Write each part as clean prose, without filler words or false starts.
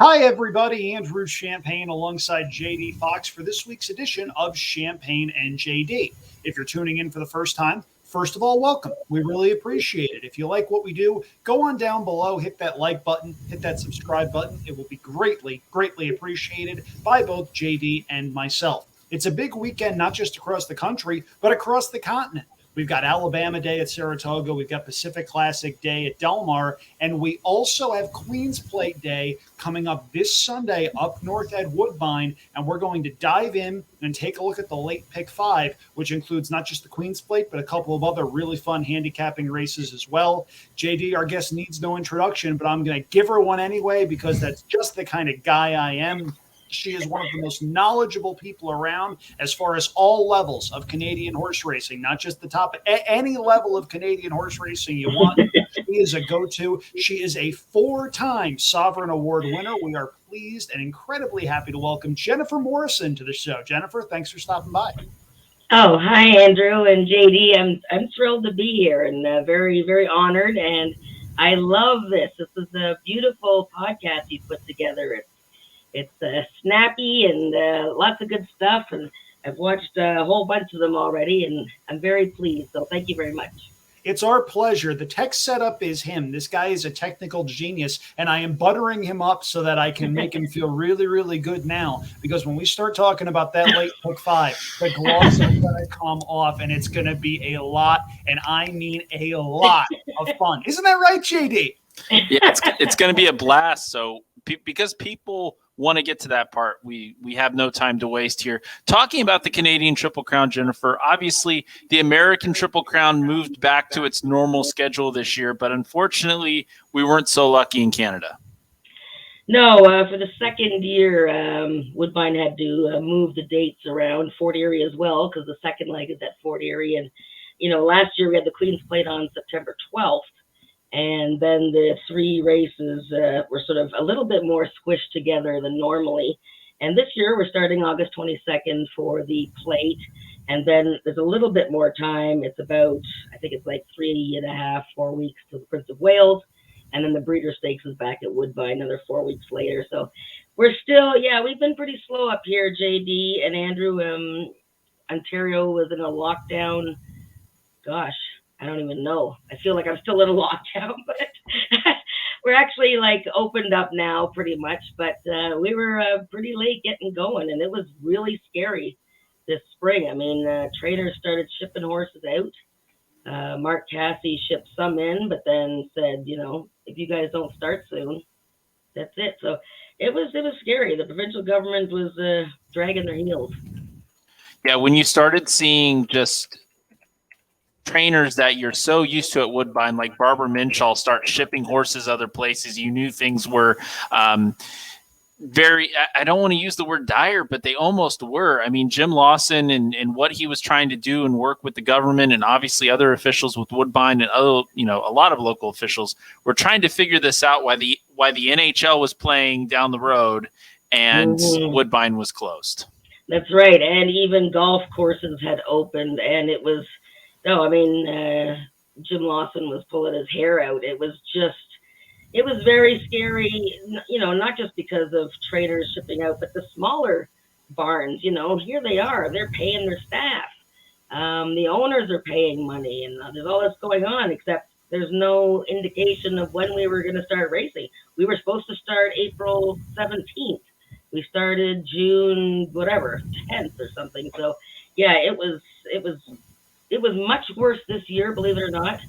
Hi, everybody. Andrew Champagne alongside JD Fox for this week's edition of Champagne and JD. If you're tuning in for the first time, first of all, welcome. We really appreciate it. If you like what we do, go on down below, hit that like button, hit that subscribe button. It will be greatly, greatly appreciated by both JD and myself. It's a big weekend, not just across the country, but across the continent. We've got Alabama Day at Saratoga. We've got Pacific Classic Day at Del Mar. And we also have Queen's Plate Day coming up this Sunday up north at Woodbine. And we're going to dive in and take a look at the late pick 5, which includes not just the Queen's Plate, but a couple of other really fun handicapping races as well. JD, our guest, needs no introduction, but I'm going to give her one anyway because that's just the kind of guy I am. She is one of the most knowledgeable people around as far as all levels of Canadian horse racing, not just the top, any level of Canadian horse racing you want. She is a go-to. She is a 4-time Sovereign Award winner. We are pleased and incredibly happy to welcome Jennifer Morrison to the show. Jennifer, thanks for stopping by. Oh, hi, Andrew and JD. I'm thrilled to be here and very, very honored. And I love this. This is a beautiful podcast you put together. It's snappy and lots of good stuff, and I've watched a whole bunch of them already, and I'm very pleased, so thank you very much. It's our pleasure. The tech setup is him. This guy is a technical genius, and I am buttering him up so that I can make him feel really, really good now, because when we start talking about that late pick 5, the gloss is going to come off, and it's going to be a lot, and I mean a lot of fun. Isn't that right, JD? Yeah, it's going to be a blast, so because people want to get to that part, we have no time to waste here. Talking about the Canadian Triple Crown, Jennifer, obviously the American Triple Crown moved back to its normal schedule this year, but unfortunately we weren't so lucky in Canada. No, for the second year, Woodbine had to move the dates around Fort Erie as well, because the second leg is at Fort Erie. And, last year we had the Queen's Plate on September 12th. And then the 3 races were sort of a little bit more squished together than normally. And this year we're starting August 22nd for the plate. And then there's a little bit more time. It's about, I think it's like 3.5, 4 weeks to the Prince of Wales. And then the Breeder Stakes is back at Woodbine another 4 weeks later. So we're still, we've been pretty slow up here, JD and Andrew. Ontario was in a lockdown. Gosh, I don't even know. I feel like I'm still in a lockdown, but we're actually opened up now pretty much. But we were pretty late getting going, and it was really scary this spring. I mean, trainers started shipping horses out. Mark Cassie shipped some in, but then said, if you guys don't start soon, that's it. So it was scary. The provincial government was dragging their heels. Yeah, when you started seeing just trainers that you're so used to at Woodbine, like Barbara Minshaw, start shipping horses other places, you knew things were very, I don't want to use the word dire, but they almost were. I mean, Jim Lawson and what he was trying to do and work with the government and obviously other officials with Woodbine and other, a lot of local officials were trying to figure this out, why the NHL was playing down the road and Woodbine was closed. That's right. And even golf courses had opened, and it was, Jim Lawson was pulling his hair out. It was very scary, not just because of trainers shipping out, but the smaller barns, here they are, they're paying their staff. The owners are paying money, and there's all this going on, except there's no indication of when we were going to start racing. We were supposed to start April 17th. We started June, 10th or something. So yeah, it was much worse this year, believe it or not,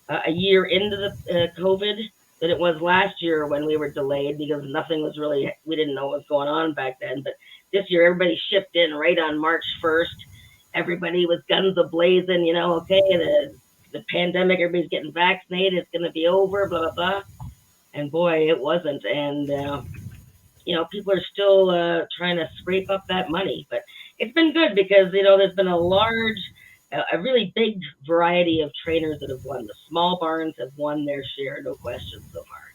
a year into the COVID than it was last year when we were delayed because nothing was really, we didn't know what was going on back then. But this year, everybody shipped in right on March 1st. Everybody was guns a-blazing, the pandemic, everybody's getting vaccinated, it's going to be over, blah, blah, blah. And boy, it wasn't. And, people are still trying to scrape up that money. But it's been good because, there's been a really big variety of trainers that have won. The small barns have won their share, no question so far.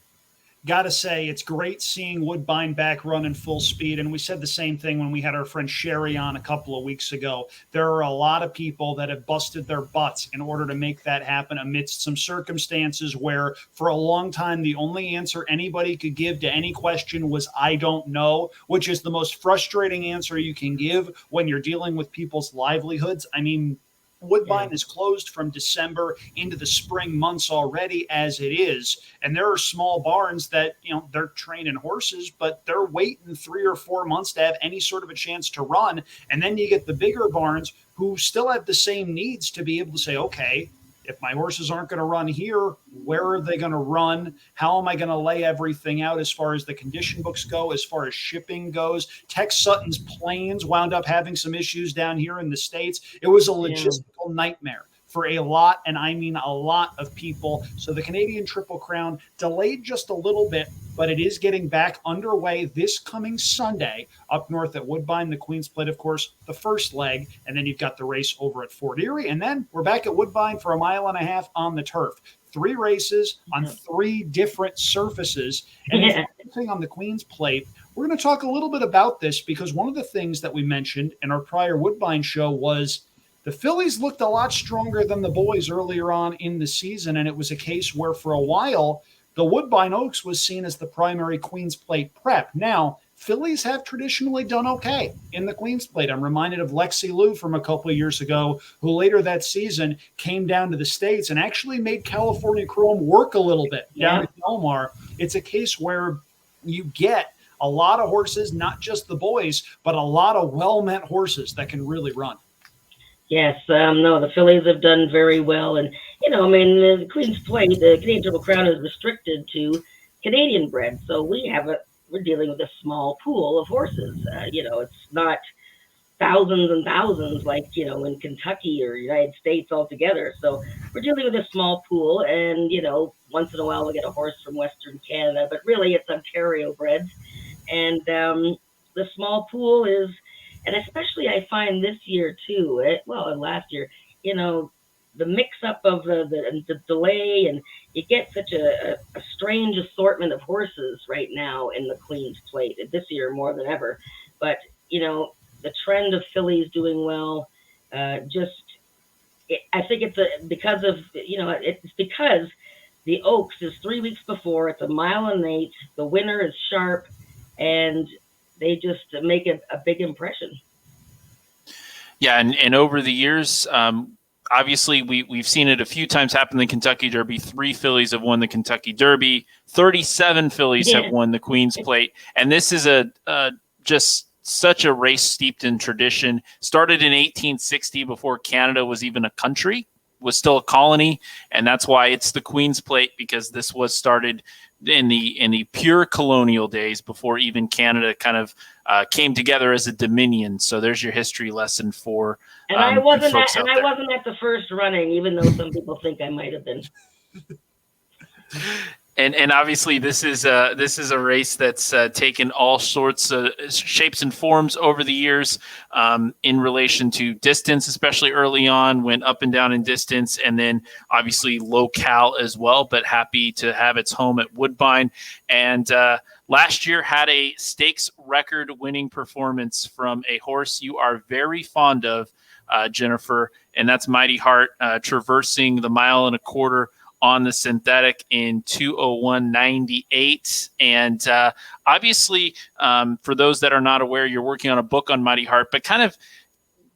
Gotta say, it's great seeing Woodbine back running full speed. And we said the same thing when we had our friend Sherry on a couple of weeks ago. There are a lot of people that have busted their butts in order to make that happen amidst some circumstances where, for a long time, the only answer anybody could give to any question was, I don't know, which is the most frustrating answer you can give when you're dealing with people's livelihoods. I mean, Woodbine is closed from December into the spring months already as it is. And there are small barns that, they're training horses, but they're waiting 3 or 4 months to have any sort of a chance to run. And then you get the bigger barns who still have the same needs to be able to say, okay, if my horses aren't going to run here, where are they going to run? How am I going to lay everything out as far as the condition books go, as far as shipping goes? Tex Sutton's planes wound up having some issues down here in the States. It was a logistical nightmare for a lot, and I mean a lot of people. So the Canadian Triple Crown delayed just a little bit, but it is getting back underway this coming Sunday up north at Woodbine. The Queen's Plate, of course, the first leg, and then you've got the race over at Fort Erie, and then we're back at Woodbine for a mile and a half on the turf. 3 races on 3 different surfaces. And thing on the Queen's Plate, we're going to talk a little bit about this because one of the things that we mentioned in our prior Woodbine show was the fillies looked a lot stronger than the boys earlier on in the season, and it was a case where for a while the Woodbine Oaks was seen as the primary Queen's Plate prep. Now, fillies have traditionally done okay in the Queen's Plate. I'm reminded of Lexi Lou from a couple of years ago, who later that season came down to the States and actually made California Chrome work a little bit down in Del Mar. It's a case where you get a lot of horses, not just the boys, but a lot of well-meant horses that can really run. Yes, no, the fillies have done very well. And, the Queen's Plate, the Canadian Triple Crown is restricted to Canadian bred. So we're dealing with a small pool of horses. It's not thousands and thousands like, in Kentucky or United States altogether. So we're dealing with a small pool. And, once in a while we'll get a horse from Western Canada, but really it's Ontario breds. And the small pool is, and especially I find this year too, and last year, the mix-up of the delay, and you get such a strange assortment of horses right now in the Queen's Plate, this year more than ever. But, the trend of fillies doing well, I think it's because the Oaks is 3 weeks before, it's a mile and 8, the winner is sharp, and they just make a big impression. Yeah, and over the years, obviously we've seen it a few times happen in the Kentucky Derby. 3 fillies have won the Kentucky Derby. 37 fillies have won the Queen's Plate, and this is just such a race steeped in tradition. Started in 1860 before Canada was even a country, was still a colony, and that's why it's the Queen's Plate, because this was started in the pure colonial days before even Canada kind of came together as a dominion. So there's your history lesson for and I wasn't at the first running, even though some people think I might have been. And obviously this is a race that's taken all sorts of shapes and forms over the years in relation to distance, especially early on, went up and down in distance, and then obviously locale as well, but happy to have its home at Woodbine. And last year had a stakes record winning performance from a horse you are very fond of, Jennifer, and that's Mighty Heart, traversing the 1.25 miles on the synthetic in 2:01.98. And obviously, for those that are not aware, you're working on a book on Mighty Heart, but kind of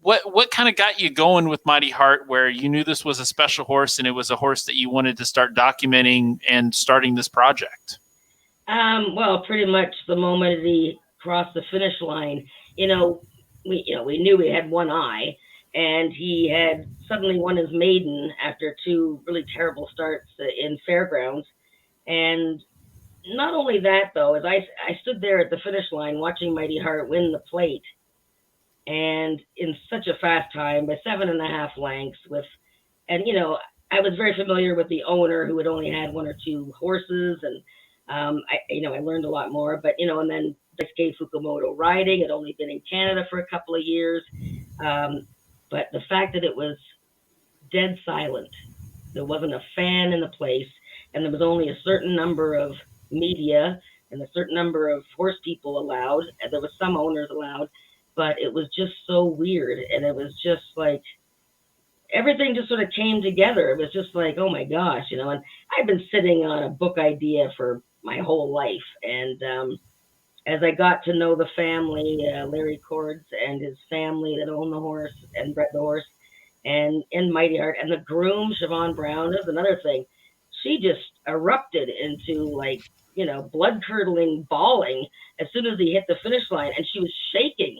what kind of got you going with Mighty Heart, where you knew this was a special horse and it was a horse that you wanted to start documenting and starting this project? Well, pretty much the moment he crossed the finish line, we knew he had one eye, and he had suddenly won his maiden after 2 really terrible starts in fairgrounds. And not only that, though, as I stood there at the finish line watching Mighty Heart win the plate, and in such a fast time by 7.5 lengths I was very familiar with the owner, who had only had 1 or 2 horses, and I learned a lot more. But and then Daisuke Fukumoto riding, had only been in Canada for a couple of years. But the fact that it was dead silent, there wasn't a fan in the place, and there was only a certain number of media and a certain number of horse people allowed. And there was some owners allowed, but it was just so weird. And it was just like everything just sort of came together. It was just like, oh my gosh, you know, and I've been sitting on a book idea for my whole life. And as I got to know the family, Larry Cords and his family that owned the horse and bred the horse, and in Mighty Heart, and the groom, Siobhan Brown, is another thing. She just erupted into like, you know, blood curdling bawling as soon as he hit the finish line, and she was shaking.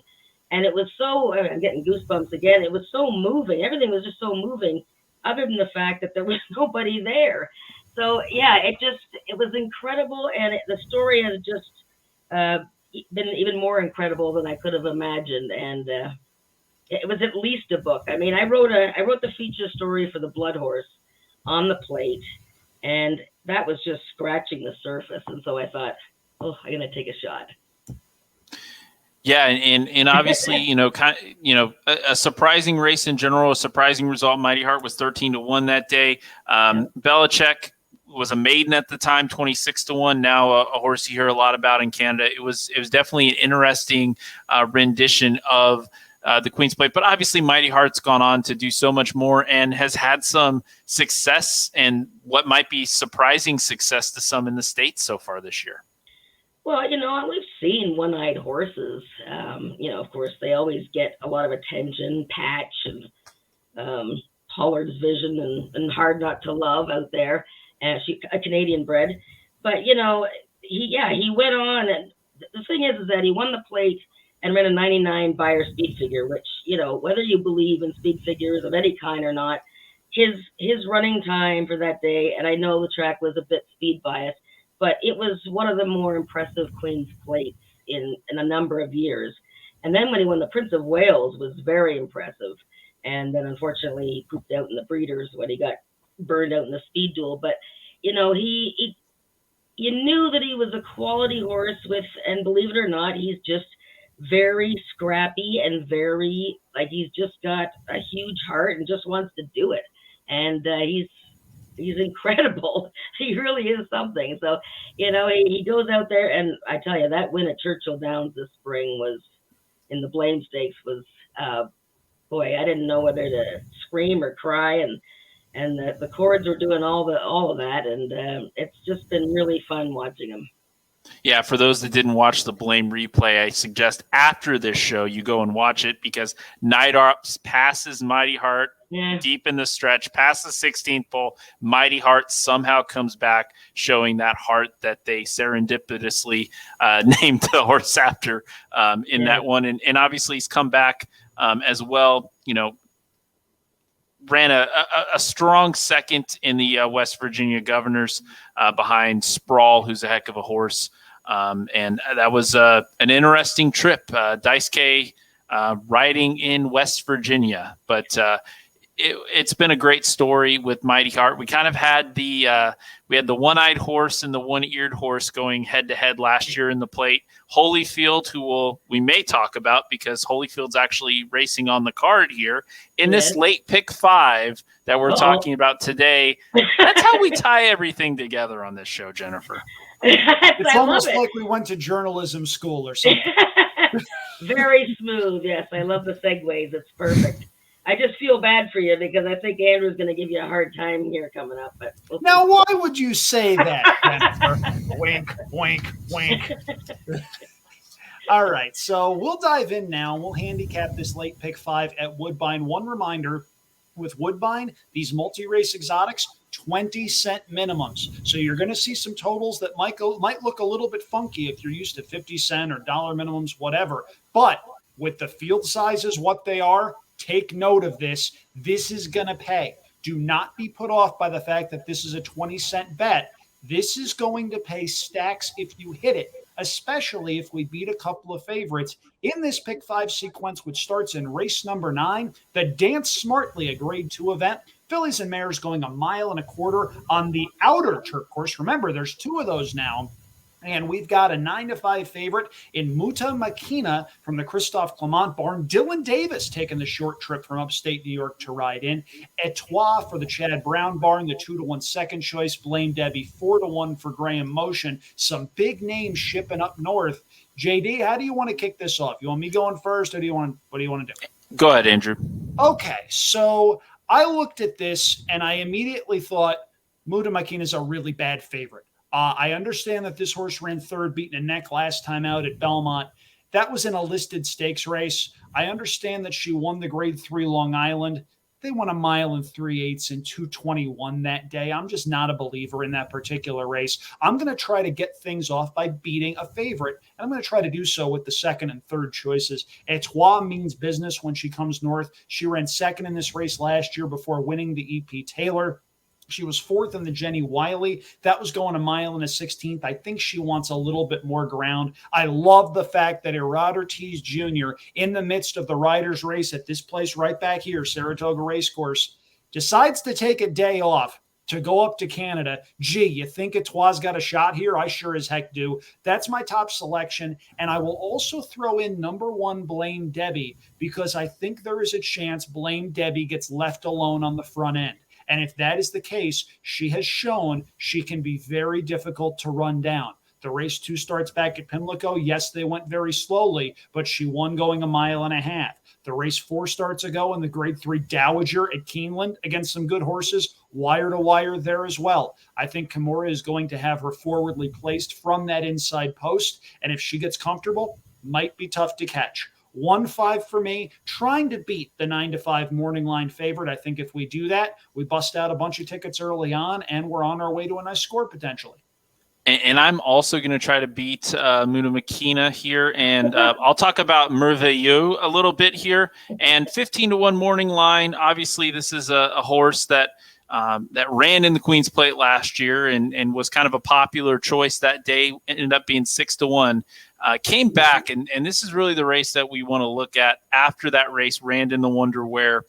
And it was so, I'm getting goosebumps again. It was so moving. Everything was just so moving, other than the fact that there was nobody there. So yeah, it was incredible. And the story has just been even more incredible than I could have imagined. And it was at least a book. I mean, I wrote the feature story for the Blood Horse on the plate, and that was just scratching the surface. And so I thought, oh, I'm going to take a shot. Yeah, and obviously, a surprising race in general, a surprising result. Mighty Heart was 13-1 that day. Belichick was a maiden at the time, 26-1. Now a horse you hear a lot about in Canada. It was definitely an interesting rendition of the Queen's Plate, but obviously Mighty Heart's gone on to do so much more and has had some success, and what might be surprising success to some in the States so far this year. Well, you know, we've seen one-eyed horses. Of course, they always get a lot of attention, Patch and Pollard's Vision and Hard Not to Love out there, and a Canadian bred. But, you know, he went on, and the thing is that he won the plate and ran a 99 Beyer speed figure, which, you know, whether you believe in speed figures of any kind or not, his running time for that day, and I know the track was a bit speed biased, but it was one of the more impressive Queen's Plates in a number of years. And then when he won the Prince of Wales was very impressive. And then unfortunately he pooped out in the breeders when he got burned out in the speed duel. But, you know, you knew that he was a quality horse and believe it or not, he's just very scrappy and very, like, he's just got a huge heart and just wants to do it. And he's incredible. He really is something. So, you know, he goes out there, and I tell you, that win at Churchill Downs this spring was, in the Blame Stakes, was, boy, I didn't know whether to scream or cry, and the Cords were doing all of that, and it's just been really fun watching him. Yeah, for those that didn't watch the Blame replay, I suggest after this show you go and watch it, because Night Ops passes Mighty Heart deep in the stretch, past the 16th pole. Mighty Heart somehow comes back, showing that heart that they serendipitously named the horse after in that one. And obviously he's come back as well, you know, ran a strong second in the West Virginia Governors behind Sprawl, who's a heck of a horse. And that was an interesting trip. Dice K riding in West Virginia. But it's been a great story with Mighty Heart. We kind of had we had the one-eyed horse and the one-eared horse going head-to-head last year in the plate. Holyfield, who we may talk about, because Holyfield's actually racing on the card here in this late pick 5 that we're talking about today. That's how we tie everything together on this show, Jennifer. It's almost like we went to journalism school or something. Very smooth. Yes, I love the segues. It's perfect. I just feel bad for you because I think Andrew's going to give you a hard time here coming up. But now, why would you say that, Jennifer? Wink, wink, wink. All right, so we'll dive in now. We'll handicap this late pick 5 at Woodbine. One reminder, with Woodbine, these multi-race exotics, 20-cent minimums. So you're going to see some totals that might look a little bit funky if you're used to 50-cent or dollar minimums, whatever. But with the field sizes, what they are, take note of this. This is going to pay. Do not be put off by the fact that this is a 20-cent bet. This is going to pay stacks if you hit it, especially if we beat a couple of favorites in this pick 5 sequence, which starts in race number 9, the Dance Smartly, a grade 2 event. Fillies and mares going 1.25 miles on the outer turf course. Remember, there's 2 of those now. And we've got a 9-5 favorite in Muta Makina from the Christophe Clement barn. Dylan Davis taking the short trip from upstate New York to ride in. Etoile for the Chad Brown barn, the 2-1 second choice. Blame Debbie 4-1 for Graham Motion. Some big names shipping up north. JD, how do you want to kick this off? You want me going first, or what do you want to do? Go ahead, Andrew. Okay, so I looked at this and I immediately thought Muta Makina is a really bad favorite. I understand that this horse ran third, beating a neck last time out at Belmont. That was in a listed stakes race. I understand that she won the Grade 3 Long Island. They won 1 mile and 3/8 and 2:21 that day. I'm just not a believer in that particular race. I'm going to try to get things off by beating a favorite, and I'm going to try to do so with the second and third choices. Etoile means business when she comes north. She ran second in this race last year before winning the E.P. Taylor. She was fourth in the Jenny Wiley. That was going 1 mile and 1/16. I think she wants a little bit more ground. I love the fact that Herodotes Jr., in the midst of the riders' race at this place right back here, Saratoga Racecourse, decides to take a day off to go up to Canada. Gee, you think Etoile's got a shot here? I sure as heck do. That's my top selection. And I will also throw in number 1, Blame Debbie, because I think there is a chance Blame Debbie gets left alone on the front end. And if that is the case, she has shown she can be very difficult to run down. The race 2 starts back at Pimlico. Yes, they went very slowly, but she won going 1.5 miles. The race 4 starts ago in the Grade 3 Dowager at Keeneland against some good horses, wire to wire there as well. I think Kimura is going to have her forwardly placed from that inside post, and if she gets comfortable, might be tough to catch. 1-5 for me, trying to beat the 9-5 morning line favorite. I think if we do that, we bust out a bunch of tickets early on, and we're on our way to a nice score potentially. And I'm also going to try to beat Muta Makina here, and I'll talk about Merveilleux a little bit here. And 15-1 morning line. Obviously, this is a horse that ran in the Queen's Plate last year and was kind of a popular choice that day. Ended up being 6-1. Came back, and this is really the race that we want to look at after that race. Ran in the Wonder Where,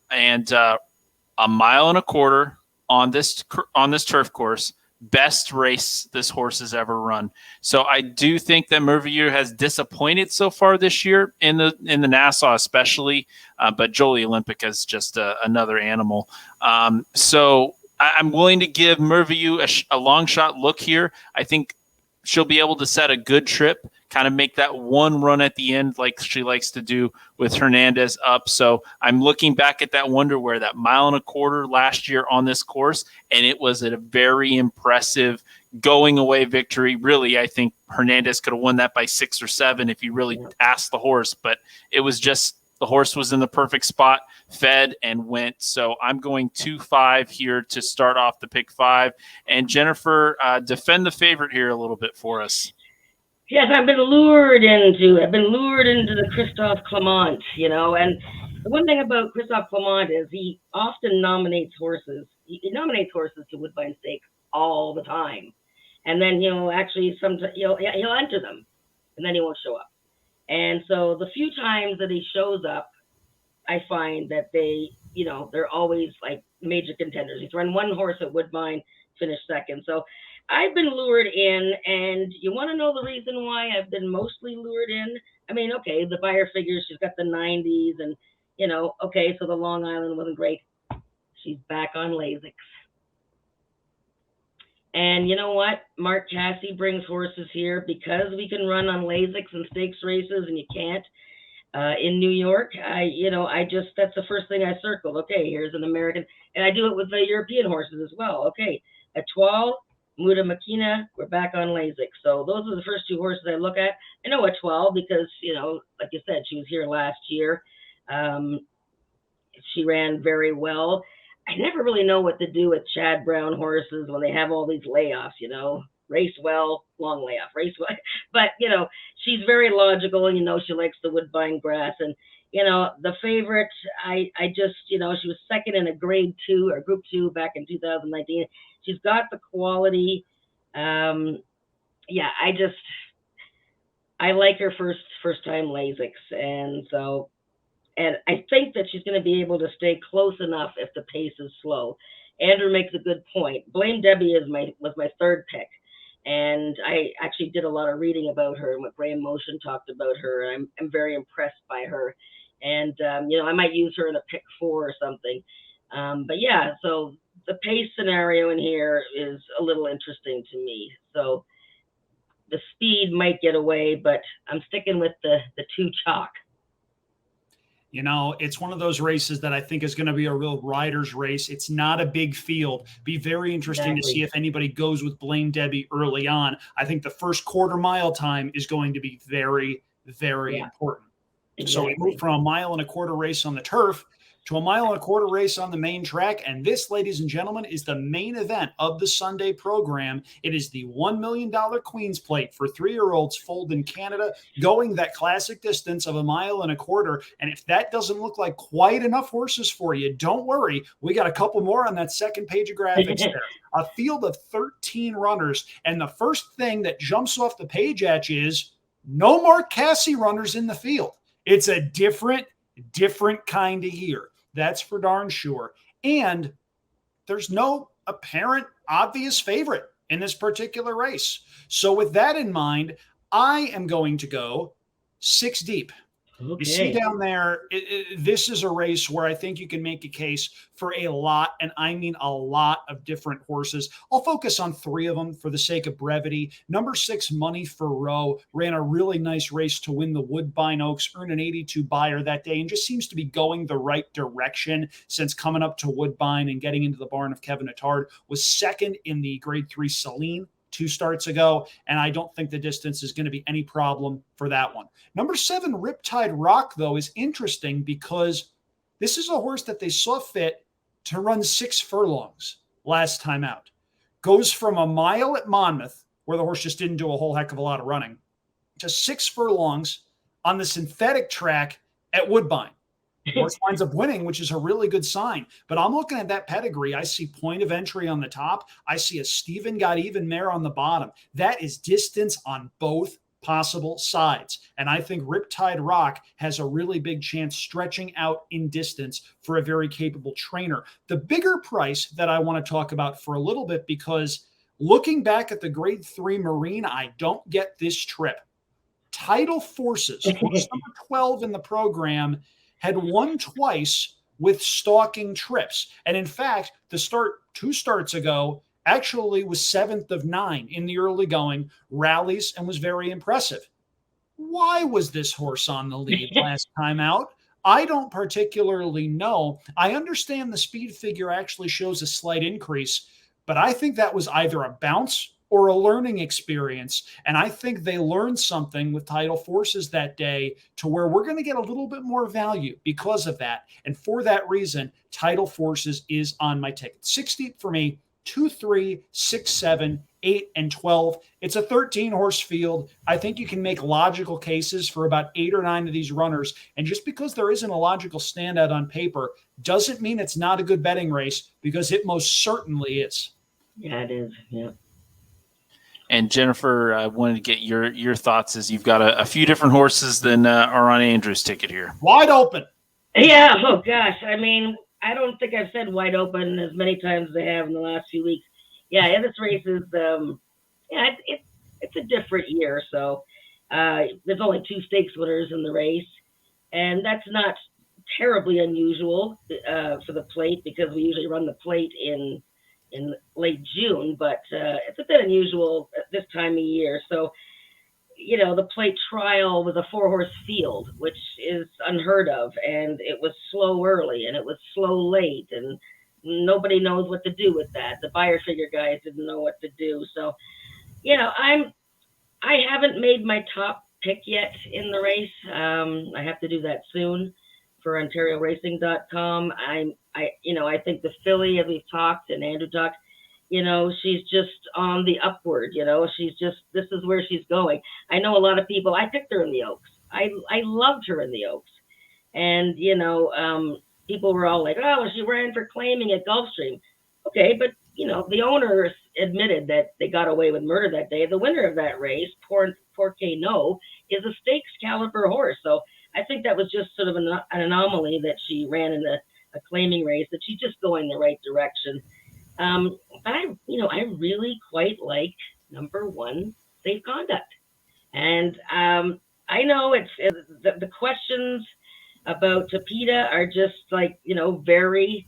and 1.25 miles on this turf course. Best race this horse has ever run. So I do think that Merveilleux has disappointed so far this year in the Nassau, especially. But Jolie Olympica is just another animal. So I'm willing to give Merveilleux a long shot look here. I think she'll be able to set a good trip, kind of make that one run at the end like she likes to do with Hernandez up. So I'm looking back at that Wonder Where, that 1.25 miles last year on this course, and it was a very impressive going away victory. Really, I think Hernandez could have won that by 6 or 7 if you really asked the horse, but it was just the horse was in the perfect spot, fed and went. So I'm going 2-5 here to start off the pick 5. And Jennifer, defend the favorite here a little bit for us. Yes, I've been lured into the Christophe Clement, and the one thing about Christophe Clement is he often nominates horses. He nominates horses to Woodbine Stakes all the time. And then he'll actually he'll enter them, and then he won't show up. And so the few times that he shows up, I find that they're always like major contenders. He's run one horse at Woodbine, finished second. So I've been lured in, and you want to know the reason why I've been mostly lured in? I mean, okay, the buyer figures she's got the 90s, and okay, so the Long Island wasn't great. She's back on Lasix. And you know what? Mark Casse brings horses here because we can run on Lasix and stakes races, and you can't in New York. That's the first thing I circled. Okay, here's an American, and I do it with the European horses as well. Okay, Etoile, Muta Makina, we're back on Lasix. So those are the first 2 horses I look at. I know Etoile because, like you said, she was here last year. She ran very well. I never really know what to do with Chad Brown horses when they have all these layoffs, race well, long layoff, race well. But, she's very logical, and, she likes the Woodbine grass. And, the favorite, I just, she was second in a Grade 2 or Group 2 back in 2019. She's got the quality. I like her first time Lasix. And I think that she's going to be able to stay close enough if the pace is slow. Andrew makes a good point. Blame Debbie was my third pick. And I actually did a lot of reading about her and what Graham Motion talked about her. I'm very impressed by her. And, I might use her in a pick 4 or something. But yeah, so the pace scenario in here is a little interesting to me. So the speed might get away, but I'm sticking with the 2 chalk. It's one of those races that I think is going to be a real rider's race. It's not a big field. Be very interesting to see if anybody goes with Blame Debbie early on. I think the first quarter mile time is going to be very, very important. Exactly. So we moved from a 1.25 mile race on the turf to a 1.25 mile race on the main track. And this, ladies and gentlemen, is the main event of the Sunday program. It is the $1 million Queen's Plate for 3-year-olds foaled in Canada, going that classic distance of 1.25 miles. And if that doesn't look like quite enough horses for you, don't worry. We got a couple more on that second page of graphics there. A field of 13 runners. And the first thing that jumps off the page at you is no Mark Casse runners in the field. It's a different kind of year. That's for darn sure. And there's no apparent obvious favorite in this particular race. So with that in mind, I am going to go 6 deep. Okay. You see down there, this is a race where I think you can make a case for a lot, and I mean a lot of different horses. I'll focus on 3 of them for the sake of brevity. Number 6, Money for Row, ran a really nice race to win the Woodbine Oaks, earned an 82 buyer that day, and just seems to be going the right direction since coming up to Woodbine and getting into the barn of Kevin Attard. Was second in the Grade 3 Celine 2 starts ago, and I don't think the distance is going to be any problem for that one. Number 7, Riptide Rock, though, is interesting because this is a horse that they saw fit to run 6 furlongs last time out. Goes from a mile at Monmouth, where the horse just didn't do a whole heck of a lot of running, to 6 furlongs on the synthetic track at Woodbine. Horse winds up winning, which is a really good sign. But I'm looking at that pedigree. I see point of entry on the top. I see a Stephen Got Even mare on the bottom. That is distance on both possible sides. And I think Riptide Rock has a really big chance stretching out in distance for a very capable trainer. The bigger price that I want to talk about for a little bit, because looking back at the Grade 3 Marine, I don't get this trip. Tidal Forces, horse number 12 in the program, had won twice with stalking trips. And in fact, the start 2 starts ago actually was 7th of 9 in the early going, rallies, and was very impressive. Why was this horse on the lead last time out? I don't particularly know. I understand the speed figure actually shows a slight increase, but I think that was either a bounce or a learning experience. And I think they learned something with Tidal Forces that day to where we're going to get a little bit more value because of that. And for that reason, Tidal Forces is on my ticket. 6 deep for me, 2, 3, 6, 7, 8, and 12. It's a 13-horse field. I think you can make logical cases for about 8 or 9 of these runners. And just because there isn't a logical standout on paper doesn't mean it's not a good betting race, because it most certainly is. Yeah, it is. Yeah. And Jennifer, I wanted to get your thoughts, as you've got a few different horses than are on Andrew's ticket here. Wide open. Yeah. Oh gosh. I mean, I don't think I've said wide open as many times as I have in the last few weeks. Yeah. This race is, it's a different year. So there's only 2 stakes winners in the race, and that's not terribly unusual for the plate, because we usually run the plate in late June, but it's a bit unusual at this time of year. So, the plate trial was a 4-horse field, which is unheard of, and it was slow early and it was slow late, and nobody knows what to do with that. The buyer figure guys didn't know what to do. So, I haven't made my top pick yet in the race. I have to do that soon for OntarioRacing.com. I think the filly, as we've talked and Andrew talked, she's just on the upward. This is where she's going. I know a lot of people. I picked her in the Oaks. I loved her in the Oaks, and people were all like, "Oh, she ran for claiming at Gulfstream." Okay, but the owners admitted that they got away with murder that day. The winner of that race, Porqué No, is a stakes caliber horse. So I think that was just sort of an anomaly that she ran in a claiming race, that she's just going the right direction. But I really quite like number 1, safe conduct. And I know the questions about Tapeta are just like, very,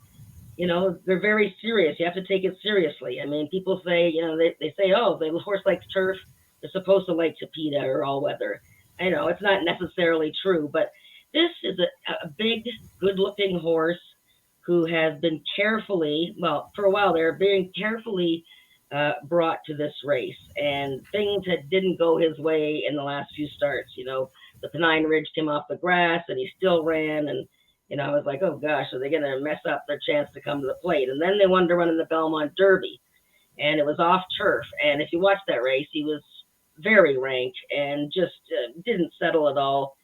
they're very serious. You have to take it seriously. I mean, people say, they say, oh, the horse likes turf. They're supposed to like Tapeta or all weather. I know it's not necessarily true, but this is a big, good-looking horse who has been carefully, well, for a while they're being carefully brought to this race, and things didn't go his way in the last few starts. The Pennine Ridge came off the grass, and he still ran, and I was like, oh gosh, are they going to mess up their chance to come to the plate? And then they wanted to run in the Belmont Derby, and it was off turf. And if you watch that race, he was very rank and just didn't settle at all.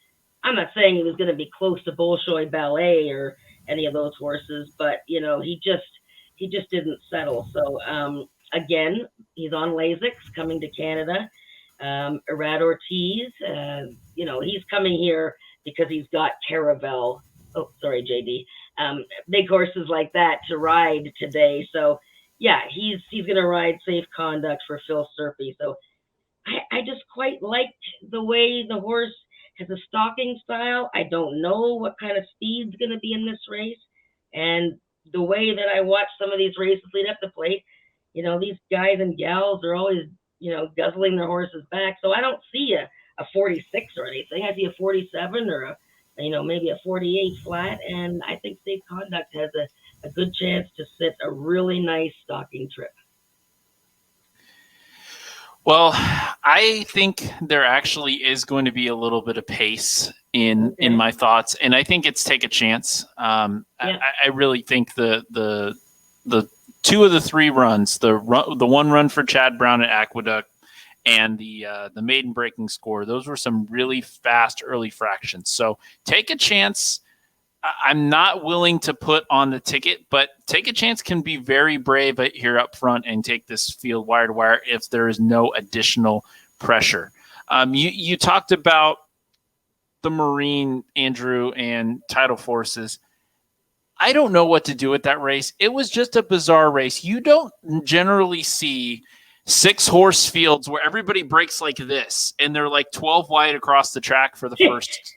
I'm not saying he was going to be close to Bolshoi Ballet or any of those horses, but he just didn't settle. So again, he's on Lasix coming to Canada. Irad Ortiz, he's coming here because he's got Caravel. Oh, sorry, JD. Big horses like that to ride today. So yeah, he's going to ride safe conduct for Phil Serpy. So I just quite liked the way the horse has a stalking style. I don't know what kind of speed's going to be in this race. And the way that I watch some of these races lead up to plate, these guys and gals are always, guzzling their horses back. So I don't see a 46 or anything. I see a 47 or maybe a 48 flat. And I think safe conduct has a good chance to sit a really nice stalking trip. Well, I think there actually is going to be a little bit of pace in my thoughts, and I think it's take a chance. I really think the 2 of the 3 runs, the one run for Chad Brown at Aqueduct and the maiden breaking score, those were some really fast early fractions. So take a chance. I'm not willing to put on the ticket, but take a chance can be very brave here up front and take this field wire to wire if there is no additional pressure. You talked about the Marine, Andrew, and Tidal Forces. I don't know what to do with that race. It was just a bizarre race. You don't generally see 6-horse fields where everybody breaks like this, and they're like 12 wide across the track for the first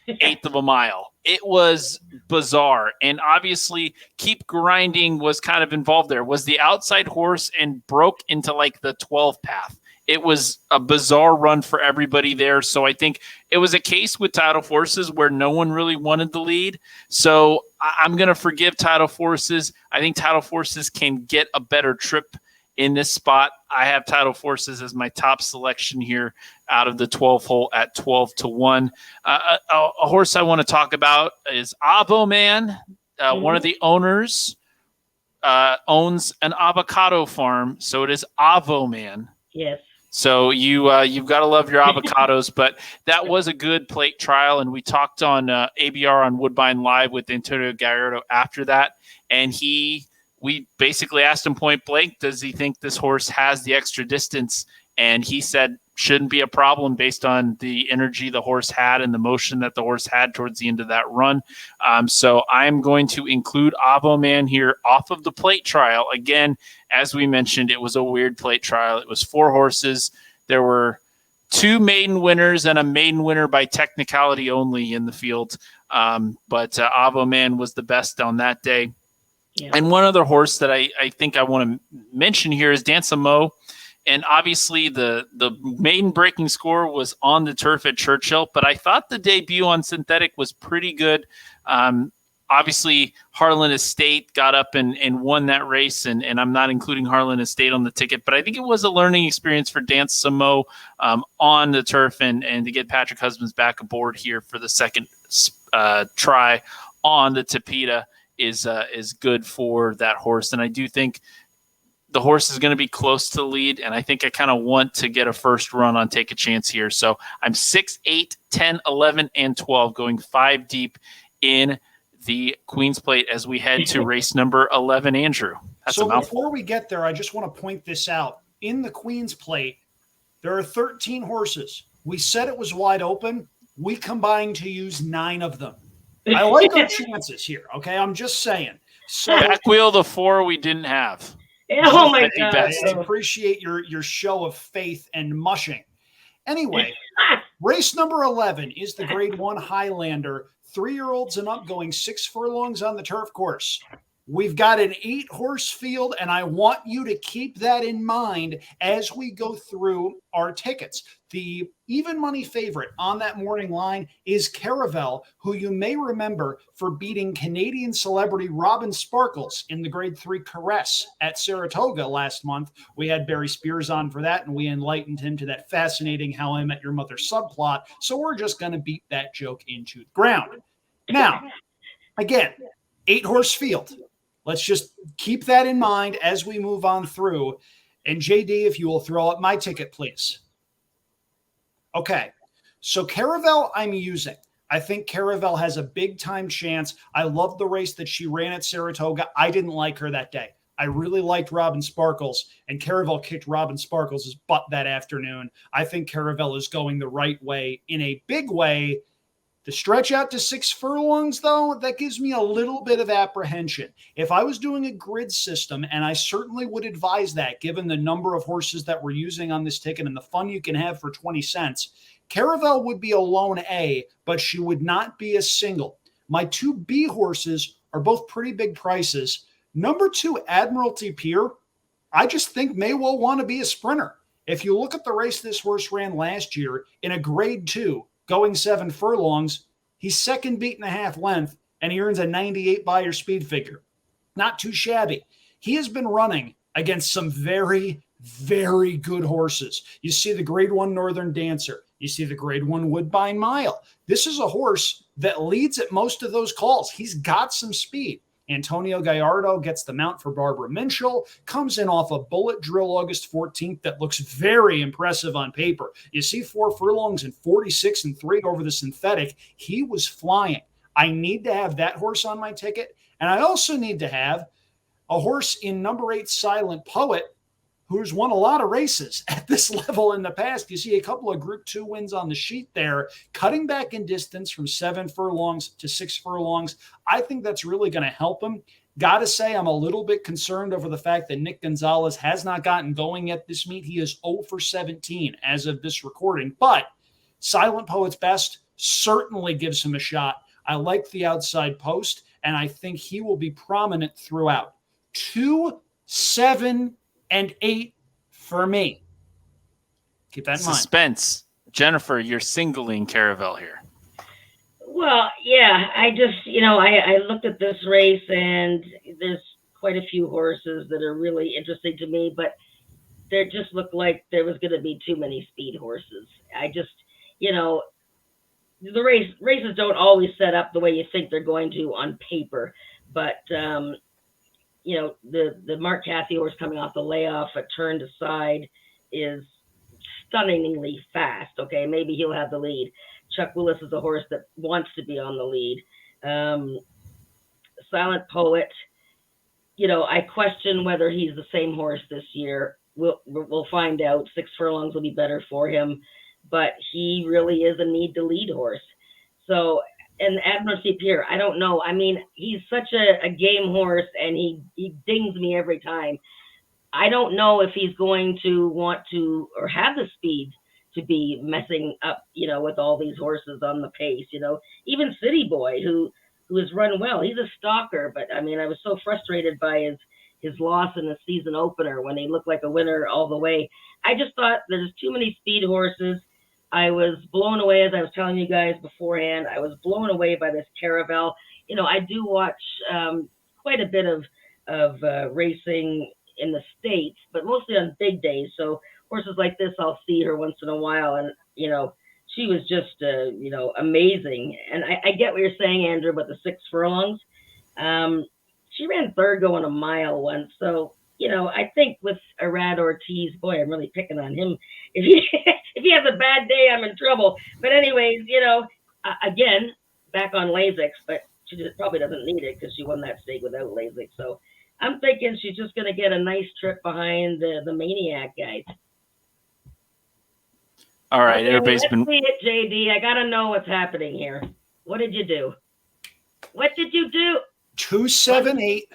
eighth of a mile. It was bizarre. And obviously Keep Grinding was kind of involved there, was the outside horse and broke into like the 12 path. It was a bizarre run for everybody there. So I think it was a case with Tidal Forces where no one really wanted the lead. So I'm going to forgive Tidal Forces. I think Tidal Forces can get a better trip in this spot. I have Tidal Forces as my top selection here out of the 12 hole at 12-1. A horse I want to talk about is Avo Man. One of the owners owns an avocado farm, so it is Avo Man. Yes. So you've got to love your avocados, but that was a good plate trial, and we talked on ABR on Woodbine Live with Antonio Gallardo after that, and we basically asked him point blank, does he think this horse has the extra distance? And he said shouldn't be a problem based on the energy the horse had and the motion that the horse had towards the end of that run. So I'm going to include Avo Man here off of the plate trial. Again, as we mentioned, it was a weird plate trial. It was 4 horses. There were 2 maiden winners and a maiden winner by technicality only in the field. But Avo Man was the best on that day. Yeah. And one other horse that I think I want to mention here is Dance Mo. And obviously the maiden breaking score was on the turf at Churchill, but I thought the debut on synthetic was pretty good. Obviously, Harlan Estate got up and won that race, and I'm not including Harlan Estate on the ticket, but I think it was a learning experience for Dance Mo on the turf and to get Patrick Husbands back aboard here for the second try on the Tapeta is good for that horse. And I do think the horse is going to be close to the lead, and I think I kind of want to get a first run on Take a Chance here. So I'm 6, 8, 10, 11, and 12 going 5 deep in the Queen's Plate as we head to race number 11, Andrew. That's so before we get there, I just want to point this out. In the Queen's Plate, there are 13 horses. We said it was wide open. We combined to use 9 of them. I like our chances here, okay? I'm just saying. So back wheel the 4 we didn't have. Oh my I think God! I appreciate your show of faith and mushing. Anyway, Ah, race number 11 is the Grade One Highlander, 3-year-olds and up, going 6 furlongs on the turf course. We've got an 8-horse field, and I want you to keep that in mind as we go through our tickets. The even money favorite on that morning line is Caravel, who you may remember for beating Canadian celebrity Robin Sparkles in the Grade 3 Caress at Saratoga last month. We had Barry Spears on for that, and we enlightened him to that fascinating How I Met Your Mother subplot. So we're just going to beat that joke into the ground. Now, again, 8-horse field. Let's just keep that in mind as we move on through. And JD, if you will throw up my ticket, please. Okay, so Caravel I'm using. I think Caravel has a big-time chance. I love the race that she ran at Saratoga. I didn't like her that day. I really liked Robin Sparkles, and Caravel kicked Robin Sparkles' butt that afternoon. I think Caravel is going the right way in a big way. The stretch out to 6 furlongs, though, that gives me a little bit of apprehension. If I was doing a grid system, and I certainly would advise that given the number of horses that we're using on this ticket and the fun you can have for 20 cents, Caravel would be a lone A, but she would not be a single. My 2 B horses are both pretty big prices. Number 2, Admiralty Pier, I just think may well want to be a sprinter. If you look at the race this horse ran last year in a Grade 2, going 7 furlongs, he's second beat and a half length, and he earns a 98 Beyer speed figure. Not too shabby. He has been running against some very, very good horses. You see the Grade 1 Northern Dancer. You see the Grade 1 Woodbine Mile. This is a horse that leads at most of those calls. He's got some speed. Antonio Gallardo gets the mount for Barbara Minchell, comes in off a bullet drill August 14th that looks very impressive on paper. You see 4 furlongs and 46 and 3 over the synthetic. He was flying. I need to have that horse on my ticket. And I also need to have a horse in number 8, Silent Poet, who's won a lot of races at this level in the past. You see a couple of Group 2 wins on the sheet there, cutting back in distance from 7 furlongs to 6 furlongs. I think that's really going to help him. Got to say, I'm a little bit concerned over the fact that Nick Gonzalez has not gotten going yet this meet. He is 0 for 17 as of this recording, but Silent Poet's best certainly gives him a shot. I like the outside post, and I think he will be prominent throughout. 2, 7, and 8 for me. Keep that in mind. Suspense. Jennifer, you're singling Caravel here. Well, yeah, I just, I looked at this race, and there's quite a few horses that are really interesting to me, but they just looked like there was going to be too many speed horses. I just, the races don't always set up the way you think they're going to on paper, but the Mark Cathey horse coming off the layoff at Turned Aside is stunningly fast. Okay, maybe he'll have the lead. Chuck Willis is a horse that wants to be on the lead. Silent Poet, I question whether he's the same horse this year. We'll find out. 6 furlongs will be better for him, but he really is a need to lead horse. So, and Admiralty Pier, I don't know. I mean, he's such a game horse, and he dings me every time. I don't know if he's going to want to or have the speed to be messing up, with all these horses on the pace. Even City Boy, who has run well, he's a stalker. But I mean, I was so frustrated by his loss in the season opener when he looked like a winner all the way. I just thought there's too many speed horses. I was blown away, as I was telling you guys beforehand. I was blown away by this Caravel. I do watch quite a bit of racing in the States, but mostly on big days. So horses like this, I'll see her once in a while. And, she was just, amazing. And I get what you're saying, Andrew, about the 6 furlongs. She ran third going a mile once. So, I think with Arad Ortiz, boy, I'm really picking on him. If he has a bad day, I'm in trouble. But anyways, again, back on Lasix, but she probably doesn't need it because she won that stake without Lasix. So I'm thinking she's just going to get a nice trip behind the Maniac guys. All right, okay, everybody's been. See it, JD. I got to know what's happening here. What did you do? What did you do? 2, 7, 8.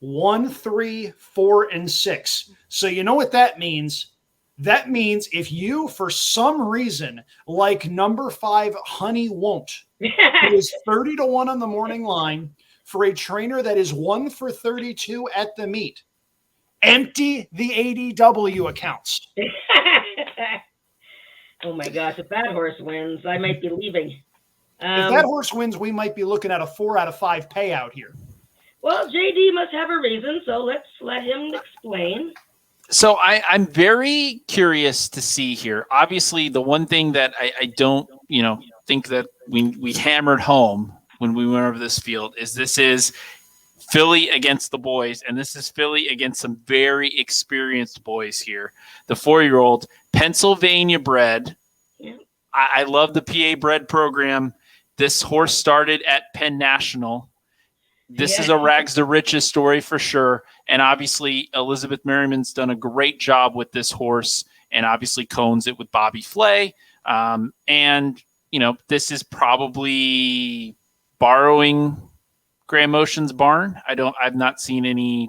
1, 3, 4, and 6. So you know what that means? That means if you, for some reason, like number 5, Honey Won't, who is 30 to 1 on the morning line for a trainer that is 1 for 32 at the meet, empty the ADW accounts. Oh my gosh, if that horse wins, I might be leaving. If that horse wins, we might be looking at a 4 out of 5 payout here. Well, JD must have a reason, so let's let him explain. So I'm very curious to see here. Obviously, the one thing that I don't, think that we hammered home when we went over this field is this is Philly against the boys, and this is Philly against some very experienced boys here. The 4-year-old, Pennsylvania bred. Yeah. I love the PA bred program. This horse started at Penn National. This is a rags to riches story for sure. And obviously, Elizabeth Merriman's done a great job with this horse and obviously cones it with Bobby Flay. And, this is probably borrowing Graham Motion's barn. I've not seen any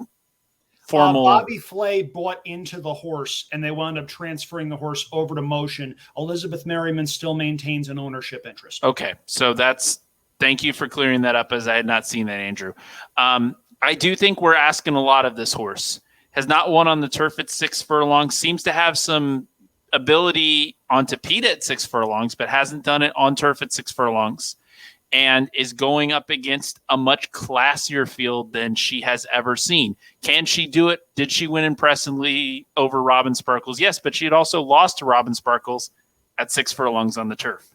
formal. Bobby Flay bought into the horse and they wound up transferring the horse over to Motion. Elizabeth Merriman still maintains an ownership interest. Okay. So thank you for clearing that up, as I had not seen that, Andrew. I do think we're asking a lot of this horse. Has not won on the turf at 6 furlongs, seems to have some ability on Tapeta at 6 furlongs, but hasn't done it on turf at 6 furlongs, and is going up against a much classier field than she has ever seen. Can she do it? Did she win impressively over Robin Sparkles? Yes, but she had also lost to Robin Sparkles at 6 furlongs on the turf.